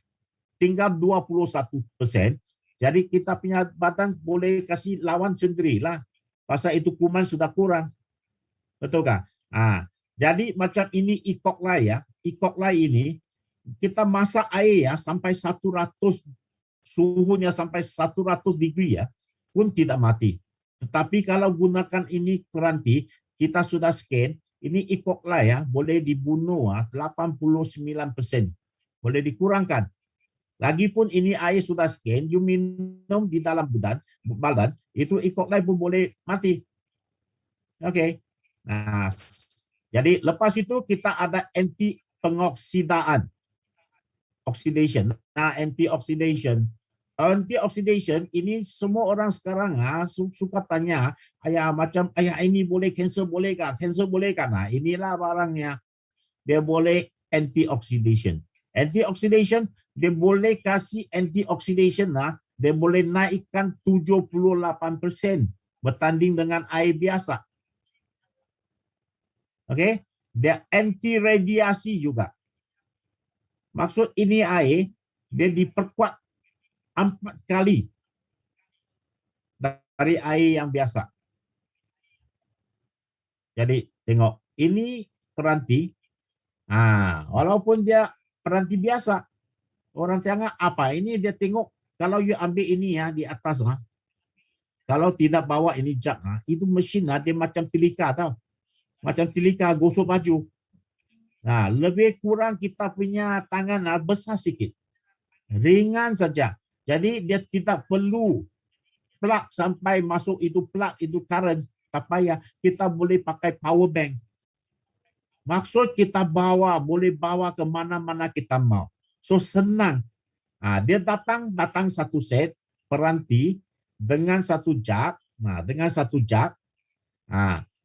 tinggal 21%. Jadi kita punya badan boleh kasih lawan sendirilah. Pasal itu kuman sudah kurang. Betul kan? Jadi macam ini E. coli ya. E. coli ini kita masak air ya sampai 100, suhunya sampai 100 degree ya, pun tidak mati. Tetapi kalau gunakan ini keranti, kita sudah scan, ini E. coli ya, boleh dibunuh 89%. Boleh dikurangkan. Lagipun ini air sudah scan, you minum di dalam badan, itu E. coli pun boleh mati. Oke. Nah, jadi lepas itu kita ada anti pengoksidaan. Oxidation. Antioxidation. Antioxidation ini semua orang sekarang suka tanya, macam ini boleh cancer boleh kah? Cancer boleh kah? Nah, inilah barangnya. Dia boleh antioxidation. Antioxidation, dia boleh kasih antioxidation dia boleh naikkan 78% bertanding dengan air biasa. Oke? Dia anti radiasi juga. Maksud ini air, dia diperkuat 4 kali dari air yang biasa. Jadi tengok, ini keranti. Walaupun dia keranti biasa, orang tengok apa? Ini dia tengok, kalau you ambil ini ya di atas, kalau tidak bawa ini jug, itu mesin dia macam tilika tau. Macam tilika gosok baju. Lebih kurang kita punya tangan besar sikit. Ringan saja. Jadi dia tidak perlu plug sampai masuk itu plug, itu current. Tak payah. Kita boleh pakai power bank. Maksud kita boleh bawa ke mana-mana kita mau. So senang. Dia datang satu set peranti dengan satu jug. Dengan satu jug.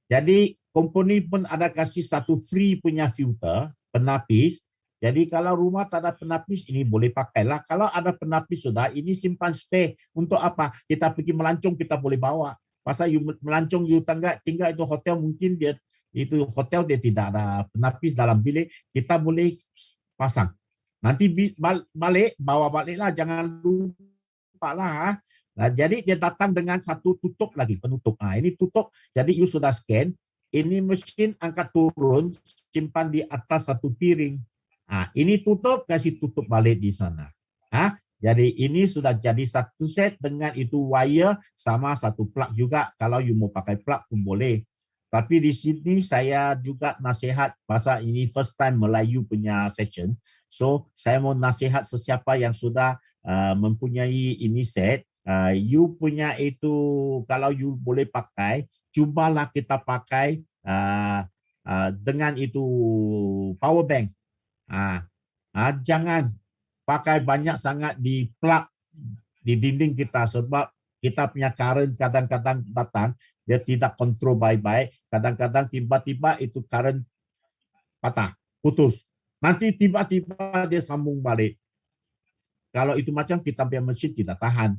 Jadi company pun ada kasih satu free punya filter, penapis. Jadi kalau rumah tak ada penapis, ini boleh pakailah. Kalau ada penapis sudah, ini simpan spare. Untuk apa? Kita pergi melancong, kita boleh bawa. Pasal you melancong, you tinggal itu hotel, mungkin dia tidak ada penapis dalam bilik, kita boleh pasang. Nanti balik, bawa baliklah, jangan lupa lah. Jadi dia datang dengan satu tutup lagi, penutup. Ini tutup, jadi you sudah scan, ini mesin angkat turun, simpan di atas satu piring. Ini tutup, kasih tutup balik di sana. Jadi ini sudah jadi satu set dengan itu wire sama satu plug juga. Kalau you mau pakai plug pun boleh. Tapi di sini saya juga nasihat pasal ini first time Melayu punya session. So saya mau nasihat sesiapa yang sudah mempunyai ini set. You punya itu kalau you boleh pakai, cubalah kita pakai dengan itu power bank. Jangan pakai banyak sangat di plug di dinding kita sebab kita punya current kadang-kadang datang dia tidak kontrol baik-baik, kadang-kadang tiba-tiba itu current patah, putus. Nanti tiba-tiba dia sambung balik. Kalau itu macam kita punya mesin tidak tahan.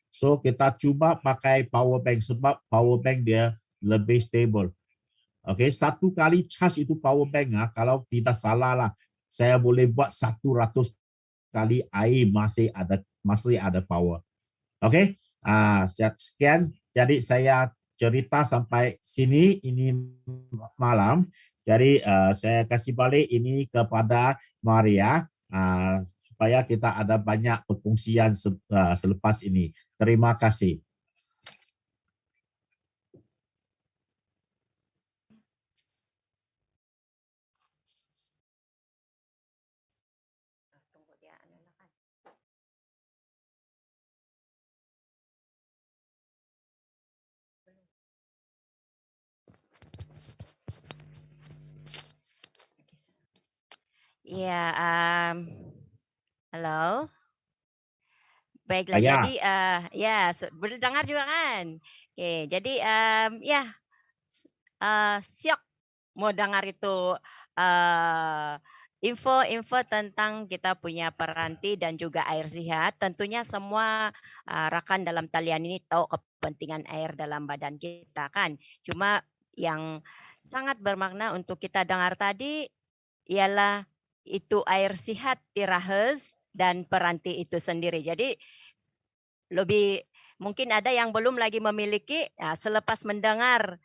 So kita cuba pakai power bank sebab power bank dia lebih stable. Okay, satu kali charge itu power bank kalau tidak salah lah, saya boleh buat 100 kali air masih ada power. Okay, sekian. Jadi saya cerita sampai sini ini malam. Jadi saya kasih balik ini kepada Maria supaya kita ada banyak perkongsian selepas ini. Terima kasih. Ya, halo. Baiklah, Ya. jadi ya boleh dengar juga kan? Oke, jadi ya siap mau dengar itu info-info tentang kita punya peranti dan juga air sihat. Tentunya semua rakan dalam talian ini tahu kepentingan air dalam badan kita kan. Cuma yang sangat bermakna untuk kita dengar tadi ialah itu air sihat Tirahez dan peranti itu sendiri. Jadi lebih mungkin ada yang belum lagi memiliki selepas mendengar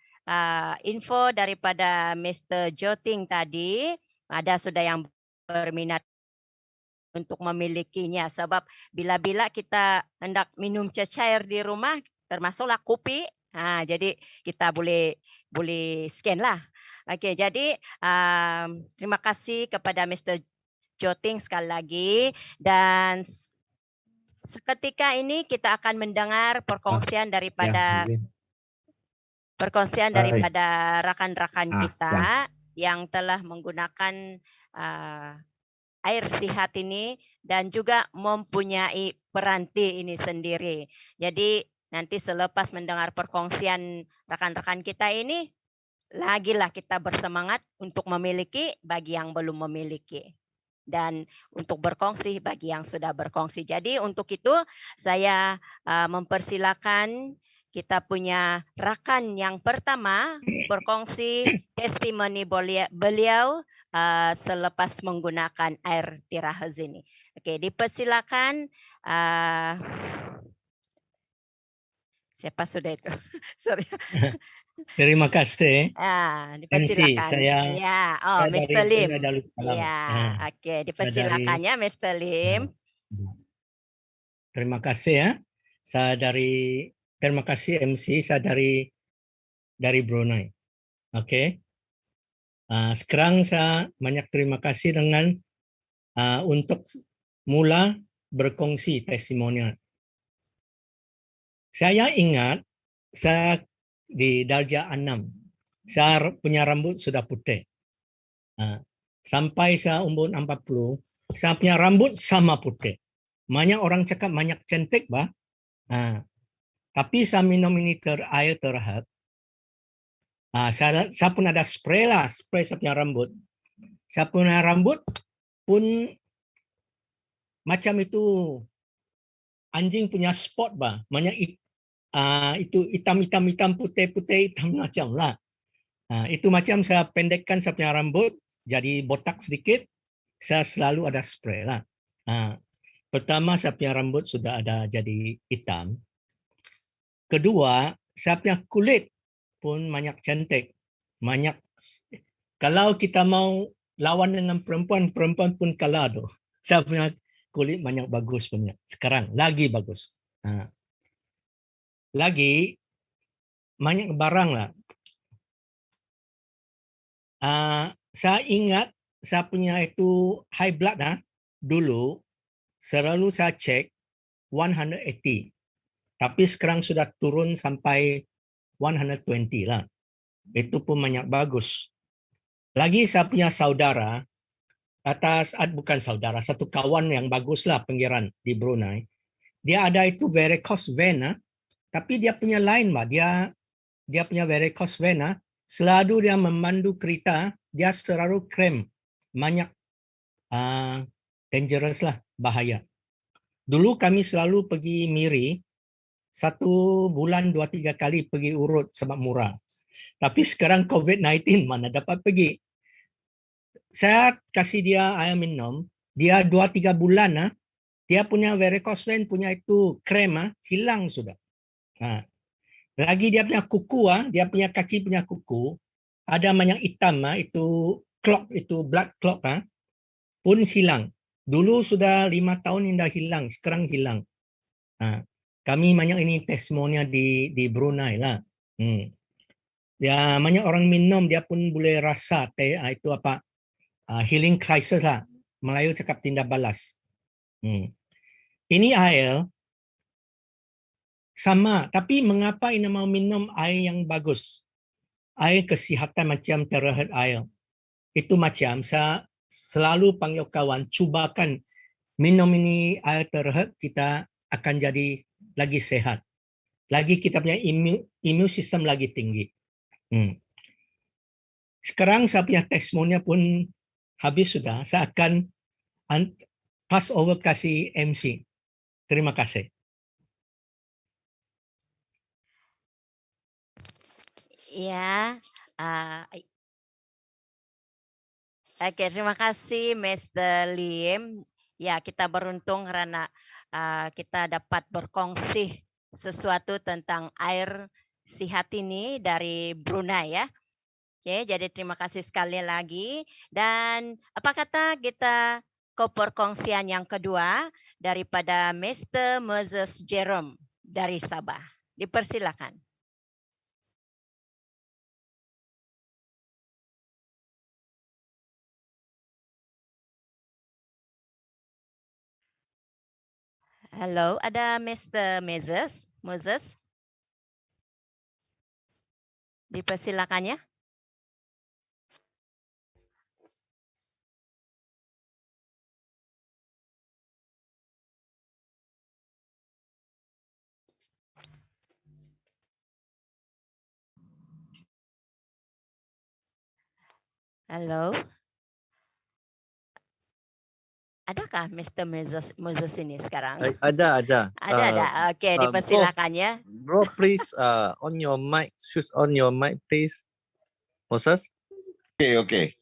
info daripada Mr. Joting tadi, ada sudah yang berminat untuk memilikinya sebab bila-bila kita hendak minum cecair di rumah termasuklah kopi, jadi kita boleh scan lah. Okey, jadi terima kasih kepada Mr. Joting sekali lagi dan seketika ini kita akan mendengar perkongsian daripada rakan-rakan kita yang telah menggunakan air sihat ini dan juga mempunyai peranti ini sendiri. Jadi nanti selepas mendengar perkongsian rakan-rakan kita ini, lagilah kita bersemangat untuk memiliki bagi yang belum memiliki. Dan untuk berkongsi bagi yang sudah berkongsi. Jadi untuk itu saya mempersilakan kita punya rakan yang pertama berkongsi testimoni beliau selepas menggunakan air Tirahez ini. Oke, dipersilakan. Siapa sudah itu? Sorry. Terima kasih. Dipersilakan. Saya Mr. Lim. Oke, dipersilakan ya Mr. Lim. Terima kasih ya. Terima kasih MC, saya dari Brunei. Oke. Sekarang saya banyak terima kasih dengan untuk mula berkongsi testimonial. Saya ingat saya di darjah 6. Saya punya rambut sudah putih. Sampai saya umur 40, saya punya rambut sama putih. Banyak orang cakap banyak cantik, bah. Tapi saya minum ini air Tirahez. Saya pun ada spray lah, spray saya punya rambut. Saya punya rambut pun macam itu anjing punya spot, bah. Banyak itu hitam, putih, hitam macam lah. Itu macam saya pendekkan saya punya rambut, jadi botak sedikit, saya selalu ada spray lah. Pertama, saya punya rambut sudah ada jadi hitam. Kedua, saya punya kulit pun banyak cantik. Banyak. Kalau kita mau lawan dengan perempuan, perempuan pun kalah tu. Saya punya kulit banyak bagus punya. Sekarang lagi bagus. Lagi banyak barang lah. Saya ingat saya punya itu high blood dulu selalu saya cek 180. Tapi sekarang sudah turun sampai 120 lah. Itu pun banyak bagus. Lagi saya punya saudara bukan saudara, satu kawan yang bagus lah penggiran di Brunei. Dia ada itu varicose vein, tapi dia punya lain lah. Dia punya varicose vein, selalu dia memandu kereta, dia selalu krem. Banyak dangerous lah, bahaya. Dulu kami selalu pergi Miri, 1 bulan 2-3 kali pergi urut sebab murah. Tapi sekarang COVID-19 mana dapat pergi. Saya kasih dia air minum, dia 2-3 bulan, dia punya varicose vein punya itu krem, hilang sudah. Lagi dia punya kuku, dia punya kaki punya kuku, ada banyak hitam, itu clot, itu blood clot, pun hilang. Dulu sudah 5 tahun ini dah hilang, sekarang hilang. Kami banyak ini testimoni di Brunei lah. Ya, banyak orang minum dia pun boleh rasa itu apa healing crisis lah. Melayu cakap tindak balas. Ini air sama, tapi mengapa ini mau minum air yang bagus? Air kesihatan macam Terahad air. Itu macam saya selalu panggil kawan, cubakan minum ini air Terahad, kita akan jadi lagi sehat. Lagi kita punya imun sistem lagi tinggi. Sekarang saya punya testimoni pun habis sudah. Saya akan pass over kasih MC. Terima kasih. Ya, oke, terima kasih Mr. Lim. Ya, kita beruntung karena kita dapat berkongsi sesuatu tentang air sihat ini dari Brunei ya. Oke, jadi terima kasih sekali lagi. Dan apa kata kita ke perkongsian yang kedua daripada Mr. Moses Jerome dari Sabah. Dipersilakan. Halo, ada Mr. Moses? Dipersilakan ya. Halo. Adakah Mr. Moses ini sekarang? Ada. Ada. Oke, dipersilakan ya. Bro, please on your mic, switch on your mic, please. Moses? Okay.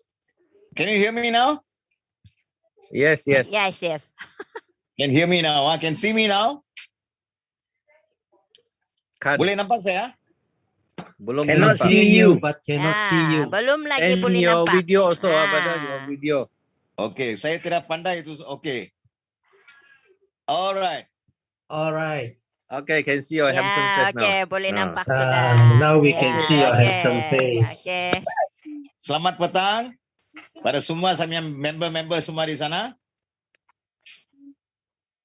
Can you hear me now? Yes. Yes. Can hear me now? Can see me now? Kan. Boleh nampak saya? Belum Cannot nampak. see you, but cannot see you. Belum lagi And boleh your nampak. video also, brother, your video. Okay, saya tidak pandai itu. Okay. Alright. Okay, can see your handsome face now. Oke, boleh nampak sudah. Now we can see your handsome face. Oke. Selamat petang pada semua member-member semua di sana.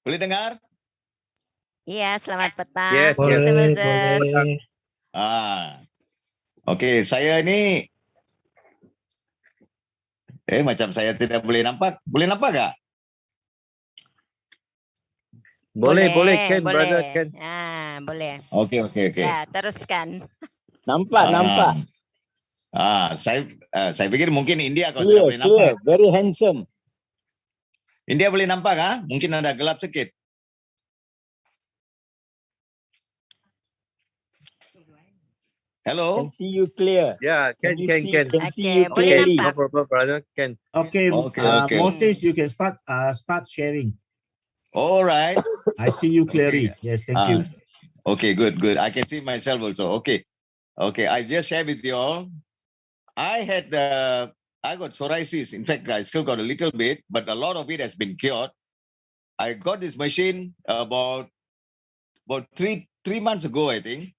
Boleh dengar? Iya, selamat petang. Yes, Mr. yes. Moses. Okey, saya ni macam saya tidak boleh nampak. Boleh nampak tak? Boleh, Ken, brother, Ken. Boleh. Okey. Ya, teruskan. Nampak. Saya fikir mungkin India kau tidak boleh nampak. Very handsome. India boleh nampak Mungkin ada gelap sikit. Hello. Can see you clear. Yeah, Ken. Oke, boleh nampak. No problem, brother, Ken. Okay, Okay. Moses, you can start sharing. All right. I see you clearly. Yes, thank you. Okay, good. I can see myself also. Okay. I just share with you all I got psoriasis. In fact, I still got a little bit, but a lot of it has been cured. I got this machine about three months ago, I think.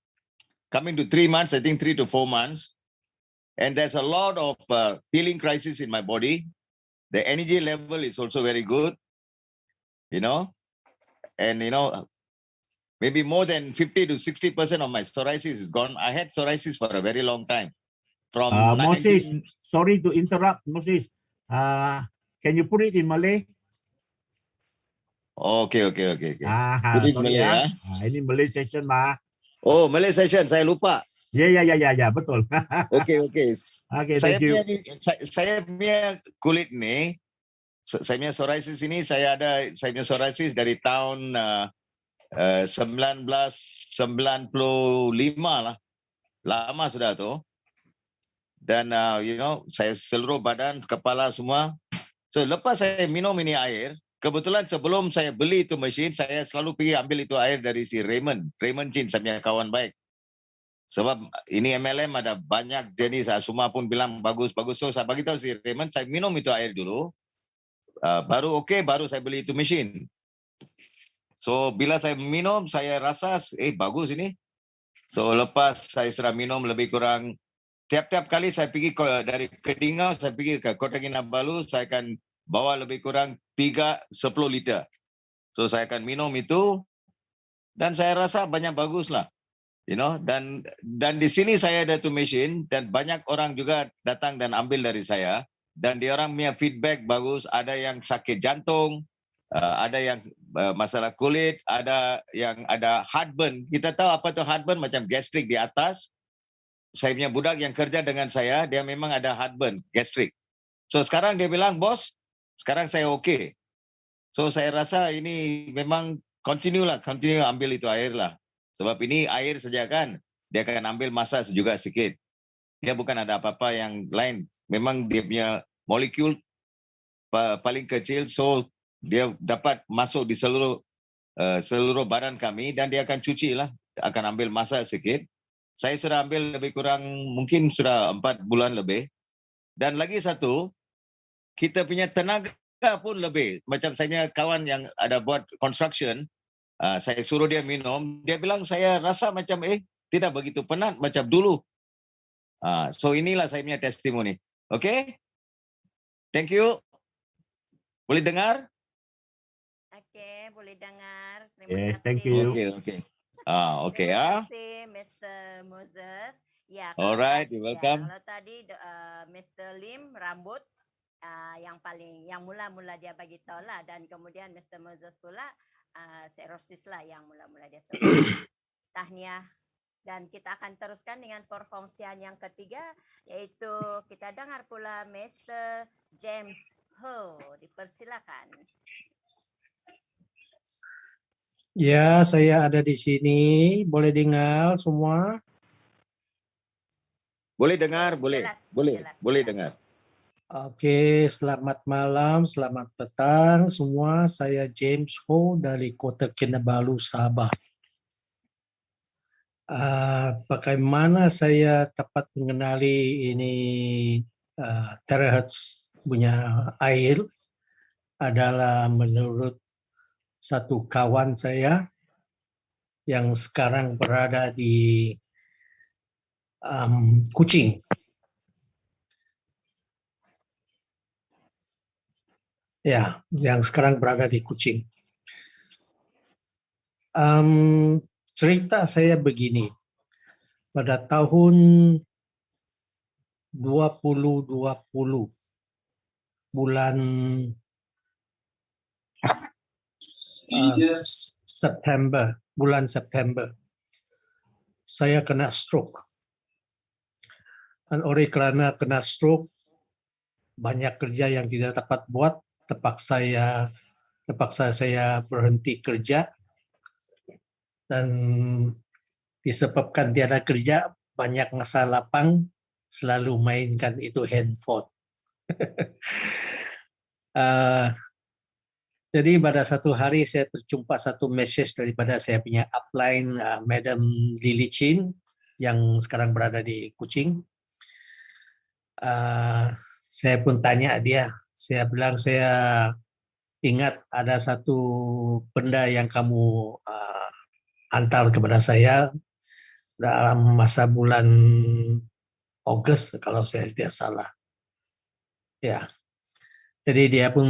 Coming to 3 months, I think 3 to 4 months. And there's a lot of healing crisis in my body. The energy level is also very good, you know. And, you know, maybe more than 50 to 60% of my psoriasis is gone. I had psoriasis for a very long time. From Moses, sorry to interrupt, Moses. Can you put it in Malay? Okay. Put it Sorry Malay, ya. Ini Malay session mah. Oh, Malay session, saya lupa. Ya, betul. Okay. Okay, Saya thank you. saya punya kulit ni, saya punya psoriasis ini, saya punya psoriasis dari tahun 1995 lah. Lama sudah tu. Dan you know, saya seluruh badan, kepala semua. So lepas saya minum ini air, kebetulan sebelum saya beli itu mesin, saya selalu pergi ambil itu air dari si Raymond Chin, saya punya kawan baik. Sebab ini MLM ada banyak jenis, semua pun bilang bagus. So saya bagi tahu si Raymond, saya minum itu air dulu. Baru baru saya beli itu mesin. So bila saya minum, saya rasa bagus ini. So lepas saya sudah minum lebih kurang, tiap-tiap kali saya pergi dari Kedingau, saya pergi ke Kota Kinabalu, saya akan bawa lebih kurang 10 liter. So saya akan minum itu, dan saya rasa banyak bagus lah. You know, dan di sini saya ada tu mesin, dan banyak orang juga datang dan ambil dari saya, dan dia orang punya feedback bagus. Ada yang sakit jantung, ada yang masalah kulit, ada yang ada heartburn. Kita tahu apa tu heartburn, macam gastrik di atas. Saya punya budak yang kerja dengan saya, dia memang ada heartburn, gastrik. So sekarang dia bilang, bos, sekarang saya okay. So saya rasa ini memang continue ambil itu air lah. Sebab ini air saja kan, dia akan ambil masa juga sikit. Dia bukan ada apa-apa yang lain. Memang dia punya molekul paling kecil, so dia dapat masuk di seluruh badan kami, dan dia akan cuci lah, akan ambil masa sikit. Saya sudah ambil lebih kurang, mungkin sudah 4 bulan lebih. Dan lagi satu, kita punya tenaga pun lebih. Macam saya punya kawan yang ada buat construction, saya suruh dia minum, dia bilang saya rasa macam tidak begitu penat macam dulu. So inilah saya punya testimoni. Okay? Thank you. Boleh dengar? Okay, boleh dengar. Terima Yes, kasih. thank you. Okay. Okay. Terima kasih, Mr. Moses. Ya, Alright, you're welcome. Kalau tadi Mr. Lim rambut yang mula-mula dia bagi tahu lah, dan kemudian Mr. Moses pula serosis lah yang mula-mula dia sebut. Tahniah. Dan kita akan teruskan dengan perkongsian yang ketiga, yaitu kita dengar pula Mr. James Ho. Dipersilakan. Ya, saya ada di sini. Boleh dengar semua? Boleh dengar, boleh. Jelas, Boleh, jelas. boleh dengar. Oke, selamat malam, selamat petang semua. Saya James Ho dari Kota Kinabalu, Sabah. Bagaimana saya dapat mengenali ini terahertz punya air adalah menurut satu kawan saya yang sekarang berada di Kuching. Ya, yang sekarang berada di Kuching. Cerita saya begini, pada tahun 2020, bulan September, saya kena stroke. Dan oleh kerana kena stroke, banyak kerja yang tidak dapat buat, terpaksa saya berhenti kerja. Dan disebabkan tiada kerja, banyak masa lapang, selalu mainkan itu handphone. Jadi pada satu hari saya terjumpa satu message daripada saya punya upline, Madam Lily Chin, yang sekarang berada di Kuching. Saya pun tanya dia, saya bilang saya ingat ada satu benda yang kamu hantar kepada saya dalam masa bulan Ogos kalau saya tidak salah. Ya. Jadi dia pun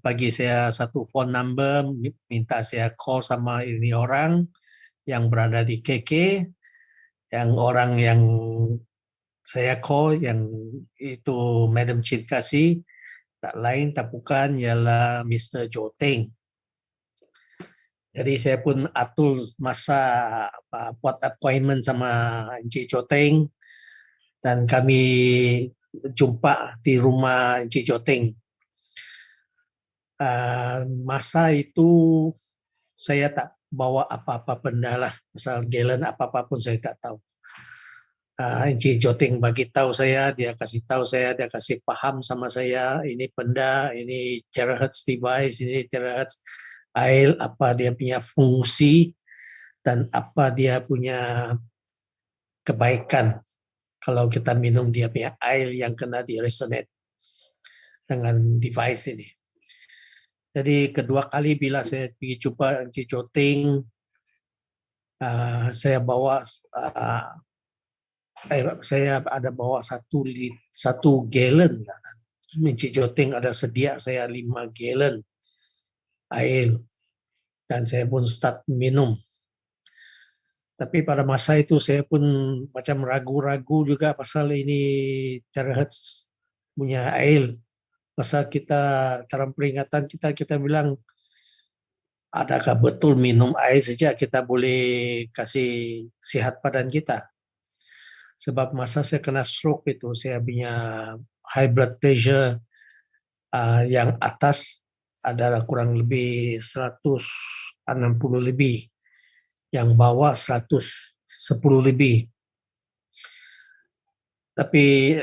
bagi saya satu phone number, minta saya call sama ini orang yang berada di KK, yang orang yang saya call yang itu Madam Chin kasih, tak lain tak bukan ialah Mr. Joteng. Jadi saya pun atur masa buat appointment sama Encik Joteng dan kami jumpa di rumah Encik Joteng. Masa itu saya tak bawa apa-apa benda lah, asal galen apa-apa pun saya tak tahu. Encik Joteng bagi tahu saya, dia kasih tahu saya, dia kasih paham sama saya, ini benda, ini terahertz device, ini terahertz air, apa dia punya fungsi dan apa dia punya kebaikan kalau kita minum dia punya air yang kena di resonate dengan device ini. Jadi kedua kali bila saya pergi jumpa Encik Joteng, saya bawa saya ada bawa satu gallon. Encik Joteng ada sedia saya 5 gallon air dan saya pun start minum. Tapi pada masa itu saya pun macam ragu-ragu juga pasal ini terahertz punya air. Pasal kita dalam peringatan kita bilang adakah betul minum air saja kita boleh kasih sihat badan kita. Sebab masa saya kena stroke itu saya punya high blood pressure yang atas adalah kurang lebih 160 lebih, yang bawah 110 lebih. Tapi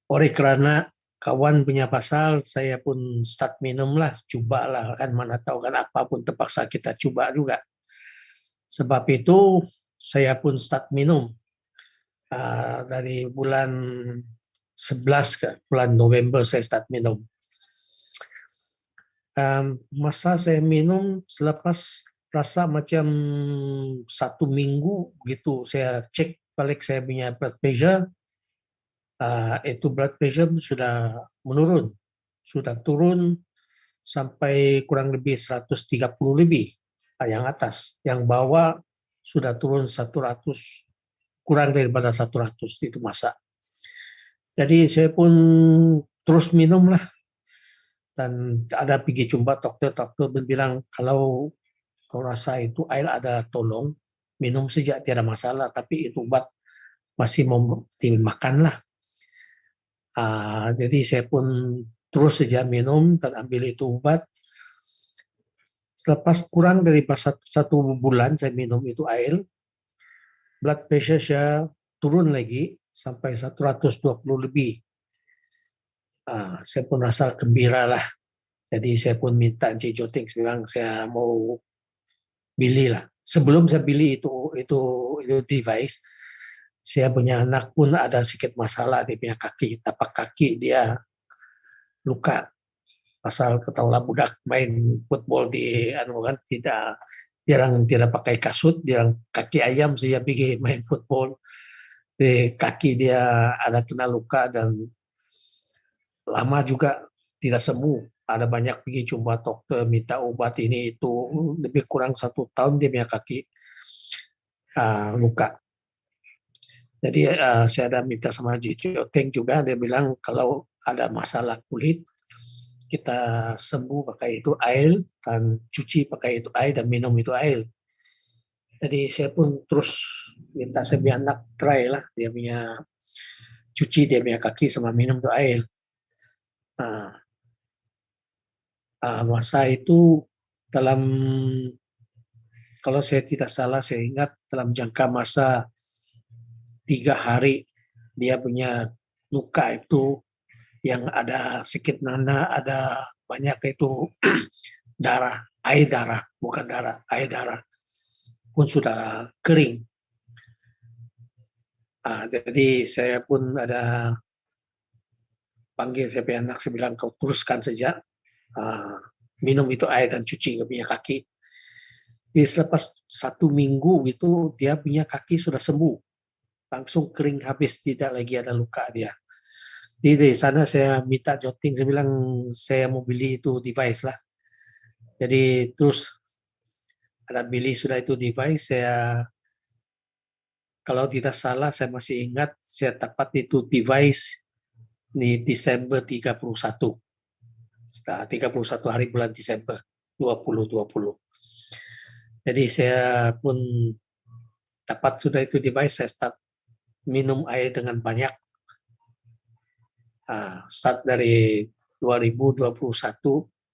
oleh kerana kawan punya pasal, saya pun start minum lah, cubalah kan, mana tahu kan apapun terpaksa kita cuba juga. Sebab itu saya pun start minum dari bulan 11 ke bulan November saya start minum. Masa saya minum selepas rasa macam 1 minggu begitu saya cek balik saya punya blood pressure, itu blood pressure sudah menurun, sudah turun sampai kurang lebih 130 lebih yang atas, yang bawah sudah turun 100, kurang daripada 100 itu masa. Jadi saya pun terus minum lah dan ada pergi jumpa dokter bilang kalau kau rasa itu air ada tolong minum saja tiada masalah, tapi itu obat masih mau dimakan lah. Jadi saya pun terus saja minum dan ambil itu obat. Selepas kurang dari satu bulan saya minum itu air, blood pressure saya turun lagi sampai 120 lebih. Saya pun rasa gembira lah. Jadi saya pun minta Encik Joteng bilang saya mau beli lah. Sebelum saya beli itu device, saya punya anak pun ada sedikit masalah di punya kaki, tapak kaki dia luka. Pasal ketahulah budak main football di kan tidak pakai kasut, jarang kaki ayam saja pergi main football. Di kaki dia ada kena luka dan lama juga tidak sembuh. Ada banyak pergi jumpa dokter minta obat ini itu, lebih kurang 1 tahun dia punya kaki luka. Jadi saya ada minta sama Joteng juga, dia bilang kalau ada masalah kulit kita sembuh pakai itu air dan cuci pakai itu air dan minum itu air. Jadi saya pun terus minta saya punya anak try lah, dia punya cuci dia punya kaki sama minum itu air. Masa itu dalam, kalau saya tidak salah saya ingat dalam jangka masa 3 hari dia punya luka itu yang ada sedikit nanah, ada banyak itu darah, air darah, bukan darah, air darah pun sudah kering. Jadi saya pun ada panggil saya punya anak, saya bilang kau teruskan saja minum itu air dan cuci kau punya kaki. Jadi selepas 1 minggu itu dia punya kaki sudah sembuh, langsung kering habis, tidak lagi ada luka dia. Jadi dari sana saya minta Joting, saya bilang saya mau beli itu device lah. Jadi terus ada beli sudah itu device, saya kalau tidak salah saya masih ingat saya dapat itu device di Desember 31. 31 hari bulan Desember 2020. Jadi saya pun dapat sudah itu device, saya start minum air dengan banyak. Start dari 2021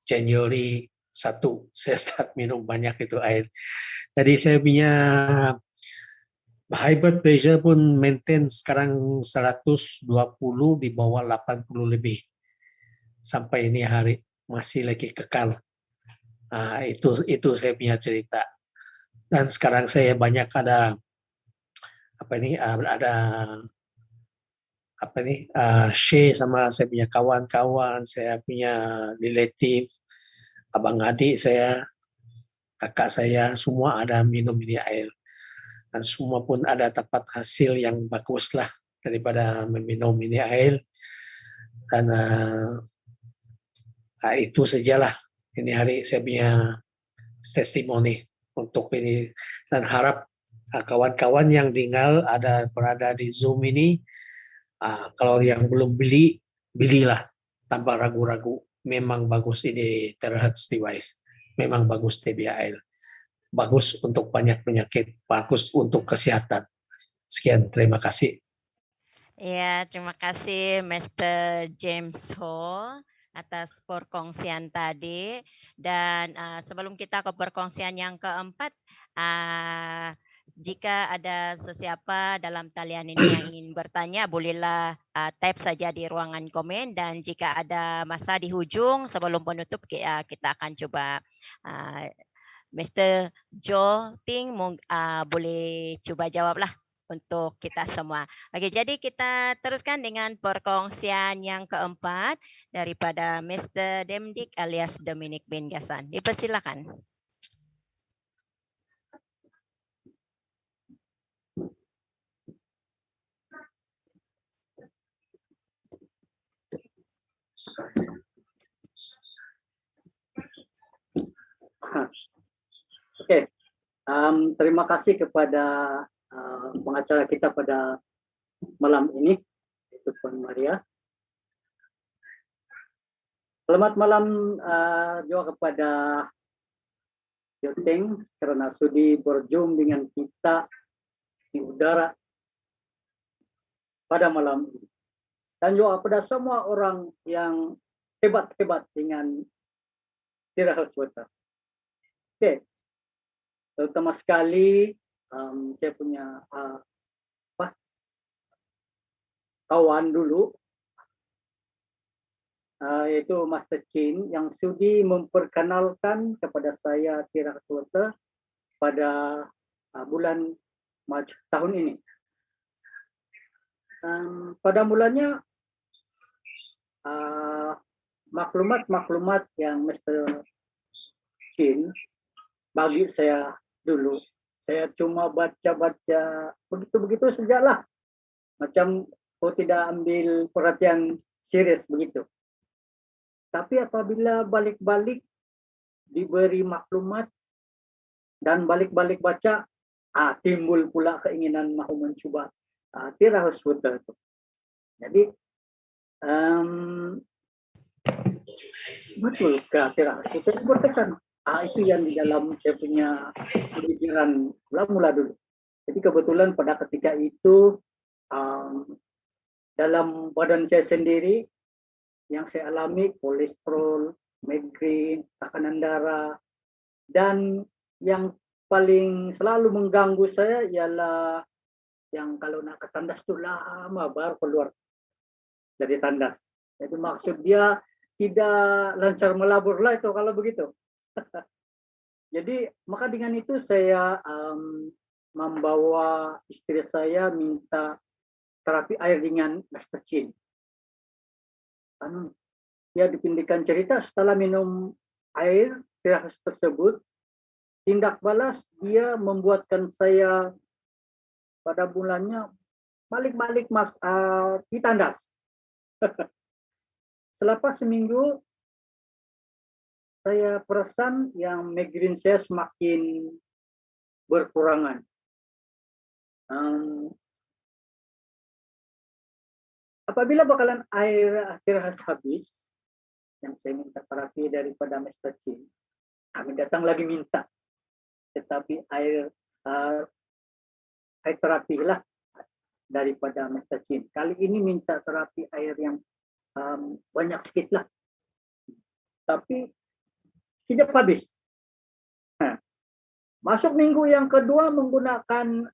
Januari 1 saya start minum banyak itu air. Jadi saya punya high blood pressure pun maintain sekarang 120 di bawah 80 lebih. Sampai ini hari masih lagi kekal. Itu saya punya cerita. Dan sekarang saya banyak ada share sama saya punya kawan-kawan, saya punya relatif, abang adik saya, kakak saya, semua ada minum ini air. Dan semua pun ada dapat hasil yang bagus lah daripada meminum ini air. Dan itu sajalah ini hari saya punya testimoni untuk ini, dan harap kawan-kawan yang tinggal berada di Zoom ini, kalau yang belum beli, belilah tanpa ragu-ragu. Memang bagus ini terahertz device, memang bagus TBAL, bagus untuk banyak penyakit, bagus untuk kesehatan. Sekian, terima kasih. Ya, terima kasih Mr. James Ho atas perkongsian tadi. Dan sebelum kita ke perkongsian yang keempat, jika ada sesiapa dalam talian ini yang ingin bertanya, bolehlah type saja di ruangan komen. Dan jika ada masa di hujung sebelum penutup, kita akan coba Mr. Joting boleh coba jawablah untuk kita semua. Oke, jadi kita teruskan dengan perkongsian yang keempat daripada Mr. Demdik alias Dominic bin Gasan. Dipersilakan. Oke, terima kasih kepada pengacara kita pada malam ini, itu Puan Maria. Selamat malam juga kepada Joting karena sudi berjumpa dengan kita di udara pada malam ini. Dan juga kepada semua orang yang hebat-hebat dengan Terahertz Water. Oke, terutama sekali saya punya kawan dulu, yaitu Master Chin, yang sudi memperkenalkan kepada saya Terahertz Water pada bulan Mac tahun ini. Pada mulanya maklumat-maklumat yang Mr. Chin bagi saya dulu, saya cuma baca-baca begitu-begitu sajalah, macam tidak ambil perhatian serius begitu. Tapi apabila balik-balik diberi maklumat dan balik-balik baca, timbul pula keinginan mau mencoba Terahertz Water itu. Jadi betul ke Terahertz Water berkesan. Itu yang di dalam saya punya pemikiran mula-mula dulu. Jadi kebetulan pada ketika itu dalam badan saya sendiri yang saya alami kolesterol, migrain, tekanan darah, dan yang paling selalu mengganggu saya ialah yang kalau nak ke tandas tu lama baru keluar dari tandas. Jadi maksud dia tidak lancar melabur lah itu kalau begitu. Jadi maka dengan itu saya membawa istri saya minta terapi air dengan Master Chin. Dia dipindahkan cerita setelah minum air terakhir tersebut, tindak balas dia membuatkan saya pada bulannya balik-balik ditandas. Selepas seminggu saya perasan yang migrain saya semakin berkurangan. Apabila bakalan air akhir habis, yang saya minta terapi daripada Mr. Chin, kami datang lagi minta, tetapi air terapi lah daripada Mr. Chin. Kali ini minta terapi air yang banyak sedikit lah, tapi tidak habis. Masuk minggu yang kedua menggunakan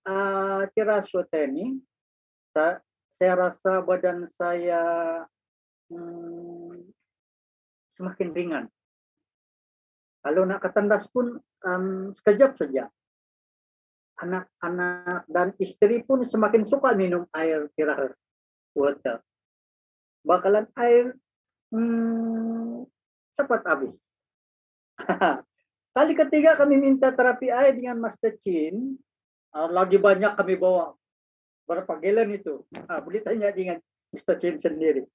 Tirasweta ini, saya rasa badan saya semakin ringan. Kalau nak ketandas pun sekejap saja. Anak-anak dan istri pun semakin suka minum air Tirasweta. Bakalan air cepat habis. Kali ketiga kami minta terapi air dengan Master Chin, lagi banyak kami bawa. Berapa gallon itu? Boleh tanya dengan Mr. Chin sendiri.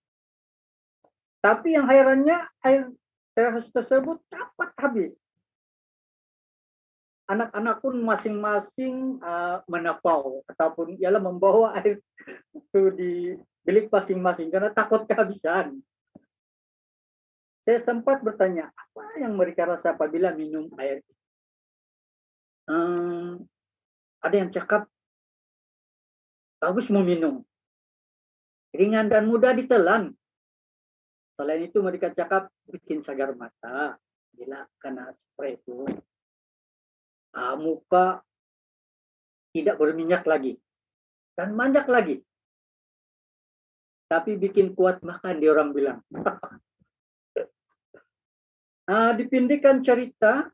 Tapi yang herannya air tersebut cepat habis. Anak-anak pun masing-masing menapau ataupun ialah membawa air itu di bilik masing-masing karena takut kehabisan. Saya sempat bertanya, apa yang mereka rasa apabila minum air? Ada yang cakap, bagus mau minum. Ringan dan mudah ditelan. Selain itu mereka cakap bikin segar mata. Bila kena spray itu. Muka tidak berminyak lagi. Dan manjak lagi. Tapi bikin kuat makan, dia orang bilang. Dipindahkan cerita.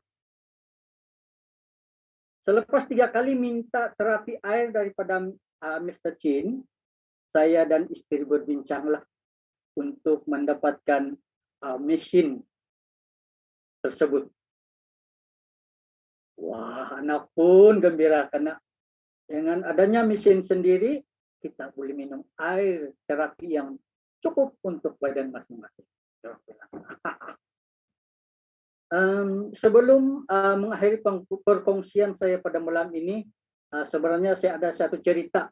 Selepas 3 kali minta terapi air daripada Mr. Chin, saya dan istri berbincanglah untuk mendapatkan mesin tersebut. Wah, anak pun gembira karena dengan adanya mesin sendiri, kita boleh minum air terapi yang cukup untuk badan masing-masing. Sebelum mengakhiri perkongsian saya pada malam ini, sebenarnya saya ada satu cerita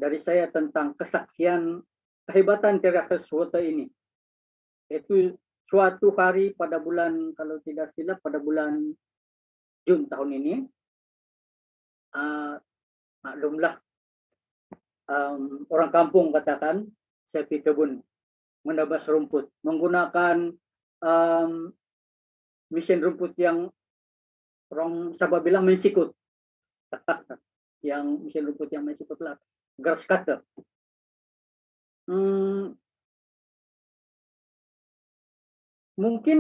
dari saya tentang kesaksian kehebatan Tirasweta ini. Itu suatu hari pada bulan, kalau tidak silap pada bulan Jun tahun ini, maklumlah orang kampung katakan, saya pergi kebun menebas rumput menggunakan mesin rumput yang orang Sabah bilang mensikut. Yang mesin rumput yang mensikut lah, grass cutter. Mungkin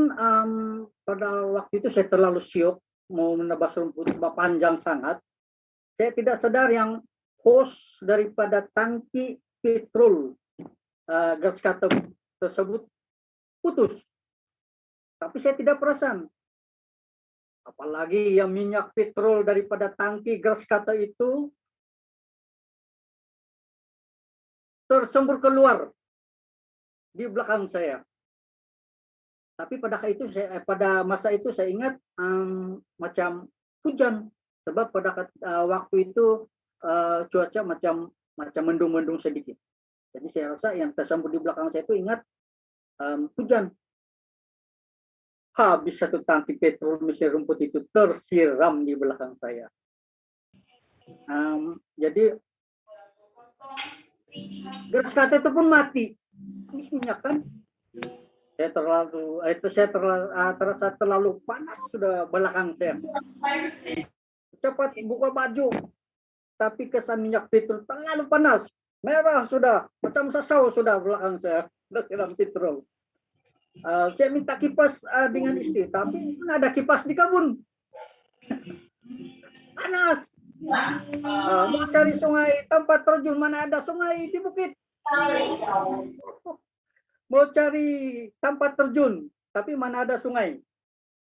pada waktu itu saya terlalu syok mau menebas rumput sebab panjang sangat. Saya tidak sadar yang hose daripada tangki petrol grass cutter tersebut putus. Tapi saya tidak perasan. Apalagi yang minyak petrol daripada tangki grass cutter itu tersembur keluar di belakang saya. Tapi pada masa itu saya ingat macam hujan, sebab pada waktu itu cuaca macam mendung-mendung sedikit. Jadi saya rasa yang tersembur di belakang saya itu ingat hujan. Habis satu tangki petrol mesin rumput itu tersiram di belakang saya. Jadi grass cutter itu pun mati. Habis minyak kan? Saya terasa terlalu panas sudah belakang saya. Cepat buka baju, tapi kesan minyak petrol terlalu panas, merah sudah, macam sasau sudah belakang saya, sudah siram petrol. Saya minta kipas dengan istri, tapi nggak ada kipas di kebun. Panas. Mau cari sungai, tempat terjun mana ada sungai di bukit. Mau cari tempat terjun, tapi mana ada sungai.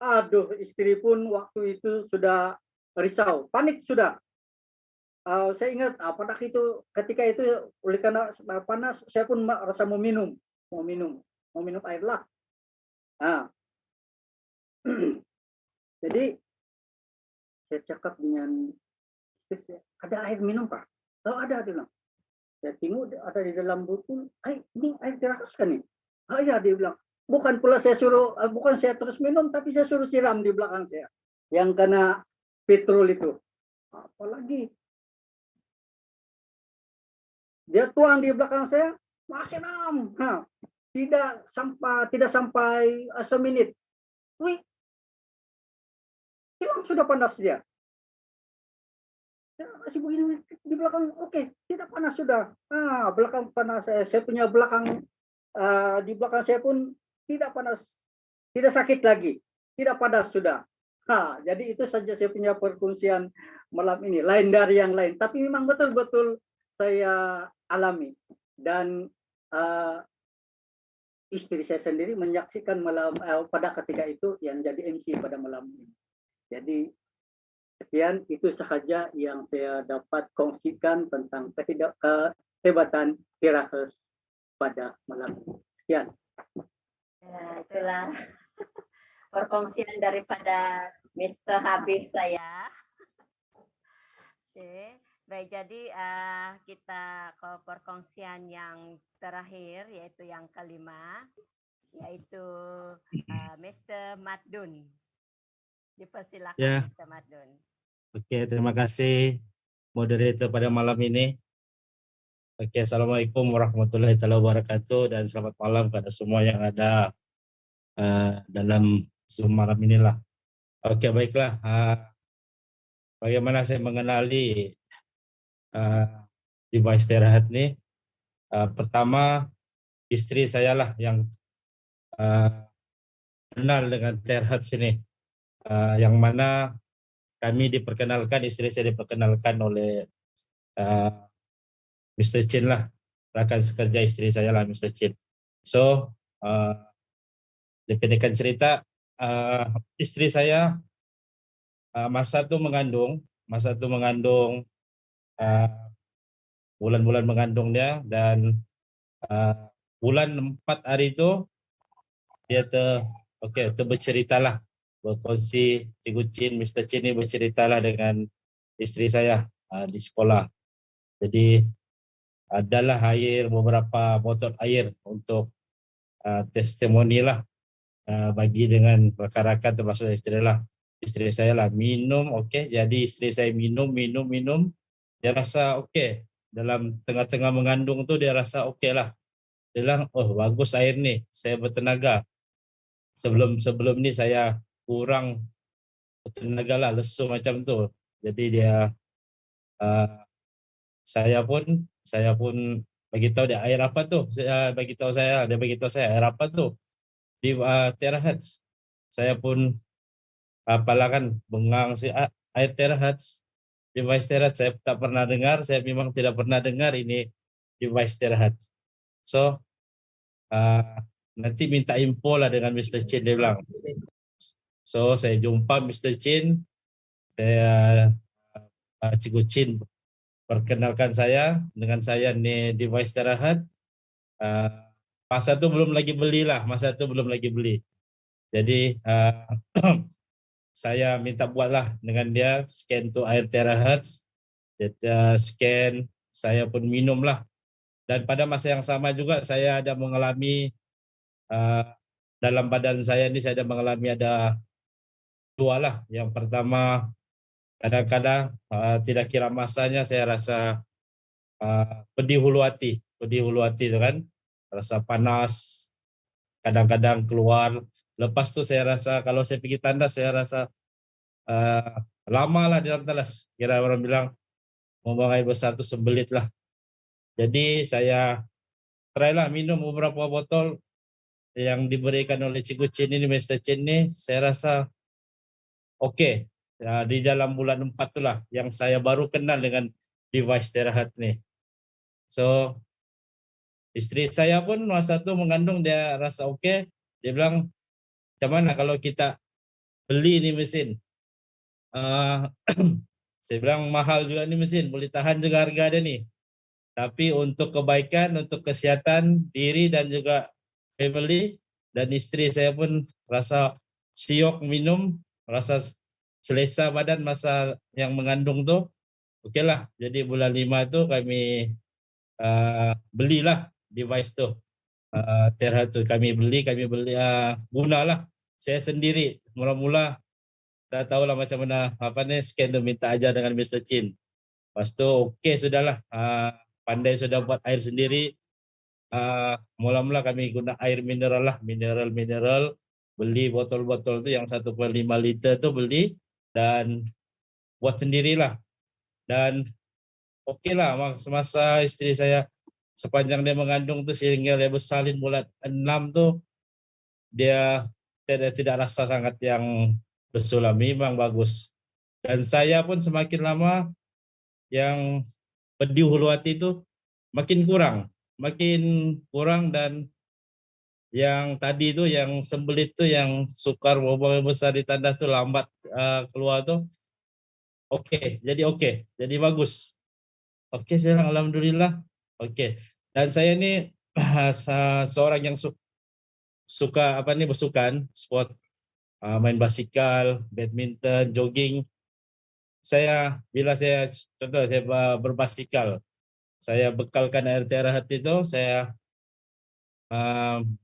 Aduh, istri pun waktu itu sudah risau, panik sudah. Saya ingat pada itu ketika itu oleh karena panas, saya pun rasa mau minum air lah. Nah, jadi saya cakap dengan istri saya, ada air minum Pak? Oh ada, dia bilang. Saya tengok ada di dalam botol, ini air dirahaskan nih. Oh iya, dia bilang. Bukan pula saya suruh, bukan saya terus minum, tapi saya suruh siram di belakang saya. Yang kena petrol itu. Apalagi dia tuang di belakang saya, masih enam. Tidak sampai semenit. Wih, hilang sudah panas dia. Masih begini di belakang, oke, tidak panas sudah. Belakang panas saya punya belakang, di belakang saya pun tidak panas, tidak sakit lagi, tidak panas sudah. Jadi itu saja saya punya perkongsian malam ini, lain dari yang lain. Tapi memang betul-betul saya alami. Dan istri saya sendiri menyaksikan malam pada ketika itu yang jadi MC pada malam ini. Jadi sekian, itu sahaja yang saya dapat kongsikan tentang kehebatan Herakles pada malam ini. Sekian. Ya, itulah perkongsian daripada Mr. Habib saya. Oke, baik, jadi kita ke perkongsian yang terakhir, yaitu yang kelima, yaitu Mr. Madun. Dipersilakan, Ya. Mr. Madun. Oke, terima kasih moderator pada malam ini. Oke, Assalamualaikum warahmatullahi wabarakatuh dan selamat malam kepada semua yang ada dalam Zoom malam inilah. Oke, baiklah. Bagaimana saya mengenali device Terahat ini? Pertama, istri saya lah yang kenal dengan Terahat sini. Yang mana kami diperkenalkan, istri saya diperkenalkan oleh Mr. Chin lah, rakan sekerja istri saya lah, Mr. Chin. So, dipendekkan cerita, istri saya masa itu mengandung bulan-bulan mengandung dia, dan bulan 4 hari itu dia berceritalah, berkongsi, Cikgu Chin, Mr. Chin ini berceritalah dengan istri saya di sekolah. Jadi adalah beberapa botol air untuk testimoni lah, bagi dengan rakan-rakan termasuk istri saya lah minum. Jadi istri saya minum, dia rasa dalam tengah-tengah mengandung tu dia rasa lah, dia bilang, oh bagus air ni, saya bertenaga. Sebelum ni saya kurang bertenaga lah, lesu macam tu. Jadi dia saya pun bagi tahu dia air apa tu. Dia bagi tahu saya air apa tu di Terahat. Saya pun apalah kan bengang air Terahat, device Terahat saya tak pernah dengar. Saya memang tidak pernah dengar ini device Terahat. So nanti minta info lah dengan Mr. Chin, dia bilang. So saya jumpa Mr. Chin, saya Cikgu Chin perkenalkan saya dengan saya ni device Terahat. Masa tu belum lagi beli. Jadi saya minta buatlah dengan dia scan tu air Terahat. Scan, saya pun minum lah. Dan pada masa yang sama juga saya ada mengalami dalam badan saya ni, saya ada mengalami ada dua lah. Yang pertama, kadang-kadang tidak kira masanya saya rasa pedih hulu hati tu kan, rasa panas, kadang-kadang keluar. Lepas tu saya rasa kalau saya pergi tandas saya rasa lama lah di dalam tandas. Kira orang bilang membuang air besar tu sembelit lah. Jadi saya try lah minum beberapa botol yang diberikan oleh Cikgu Chin ini, Mr. Chin ni. Saya rasa di dalam bulan 4 itulah yang saya baru kenal dengan device Terahat nih. So istri saya pun masa itu mengandung, dia rasa oke. Dia bilang, macam mana kalau kita beli ini mesin? Saya bilang mahal juga ini mesin, boleh tahan juga harga dia nih. Tapi untuk kebaikan, untuk kesehatan diri dan juga family dan istri saya pun rasa siok minum, rasa selesa badan masa yang mengandung tuh. Okeylah, jadi bulan 5 itu kami belilah device tuh. Terahat tu kami beli gunalah saya sendiri. Mula-mula tak tahulah macam mana scan tu, minta ajar dengan Mr. Chin. Lepas tu okey sudahlah, pandai sudah buat air sendiri. Mula-mula kami guna air mineral lah, mineral, beli botol-botol tu yang 1,5 liter tu beli dan buat sendirilah. Dan okeylah semasa istri saya sepanjang dia mengandung tu sehingga dia bersalin bulan 6 tu dia tidak rasa sangat yang bersulam, memang bagus. Dan saya pun semakin lama yang pedih hulu hati itu makin kurang dan yang tadi tu yang sembelit tu yang sukar bobol besar di tandas tu lambat keluar tu jadi bagus. Okey, saya bilang alhamdulillah. Okey. Dan saya ni seorang yang suka bersukan sport, main basikal, badminton, jogging. Bila saya berbasikal, saya bekalkan air Terahat itu,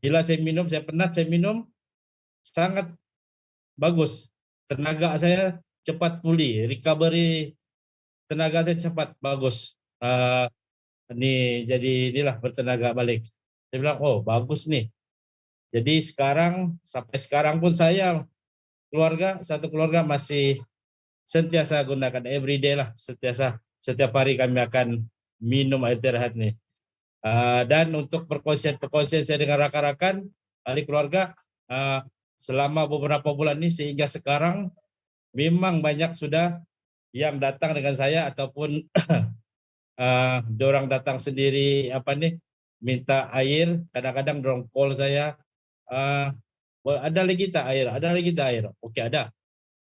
bila saya minum, saya penat, saya minum sangat bagus. Tenaga saya cepat pulih, recovery tenaga saya cepat bagus. Inilah bertenaga balik. Saya bilang, oh bagus nih. Jadi sampai sekarang pun saya satu keluarga masih sentiasa gunakan everyday lah, setiap hari kami akan minum air Terahat nih. Dan untuk perkongsian saya dengan rakan-rakan ahli keluarga selama beberapa bulan ini sehingga sekarang memang banyak sudah yang datang dengan saya ataupun dorang datang sendiri minta air. Kadang-kadang dorang call saya, ada lagi tak air? Okey, ada.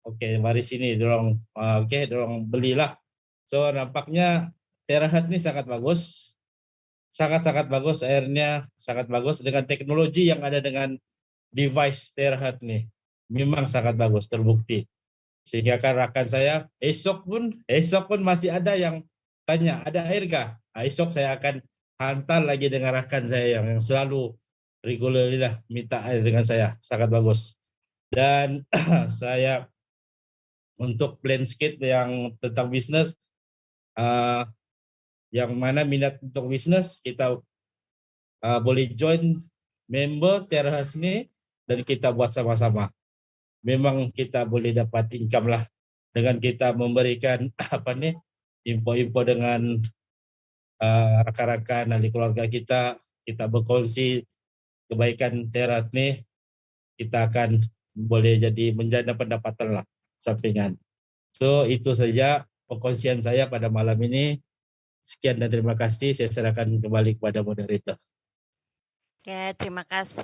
Okey, mari sini dorang belilah. So nampaknya Terahat ni sangat bagus. Sangat-sangat bagus, airnya sangat bagus dengan teknologi yang ada dengan device Terahat ni. Memang sangat bagus, terbukti. Sehingga rakan saya esok pun masih ada yang tanya, ada air kah? Esok saya akan hantar lagi dengan rakan saya yang selalu regularly lah minta air dengan saya. Sangat bagus. Dan saya untuk plan skate yang tentang bisnes, yang mana minat untuk bisnes, kita boleh join member Terahat ni dan kita buat sama-sama. Memang kita boleh dapat income lah dengan kita memberikan info-info dengan rakan-rakan ahli keluarga kita berkongsi kebaikan Terahat ni, kita akan boleh jadi menjana pendapatan lah sampingan. So itu saja perkongsian saya pada malam ini. Sekian dan terima kasih. Saya serahkan kembali kepada moderator. Oke, terima kasih.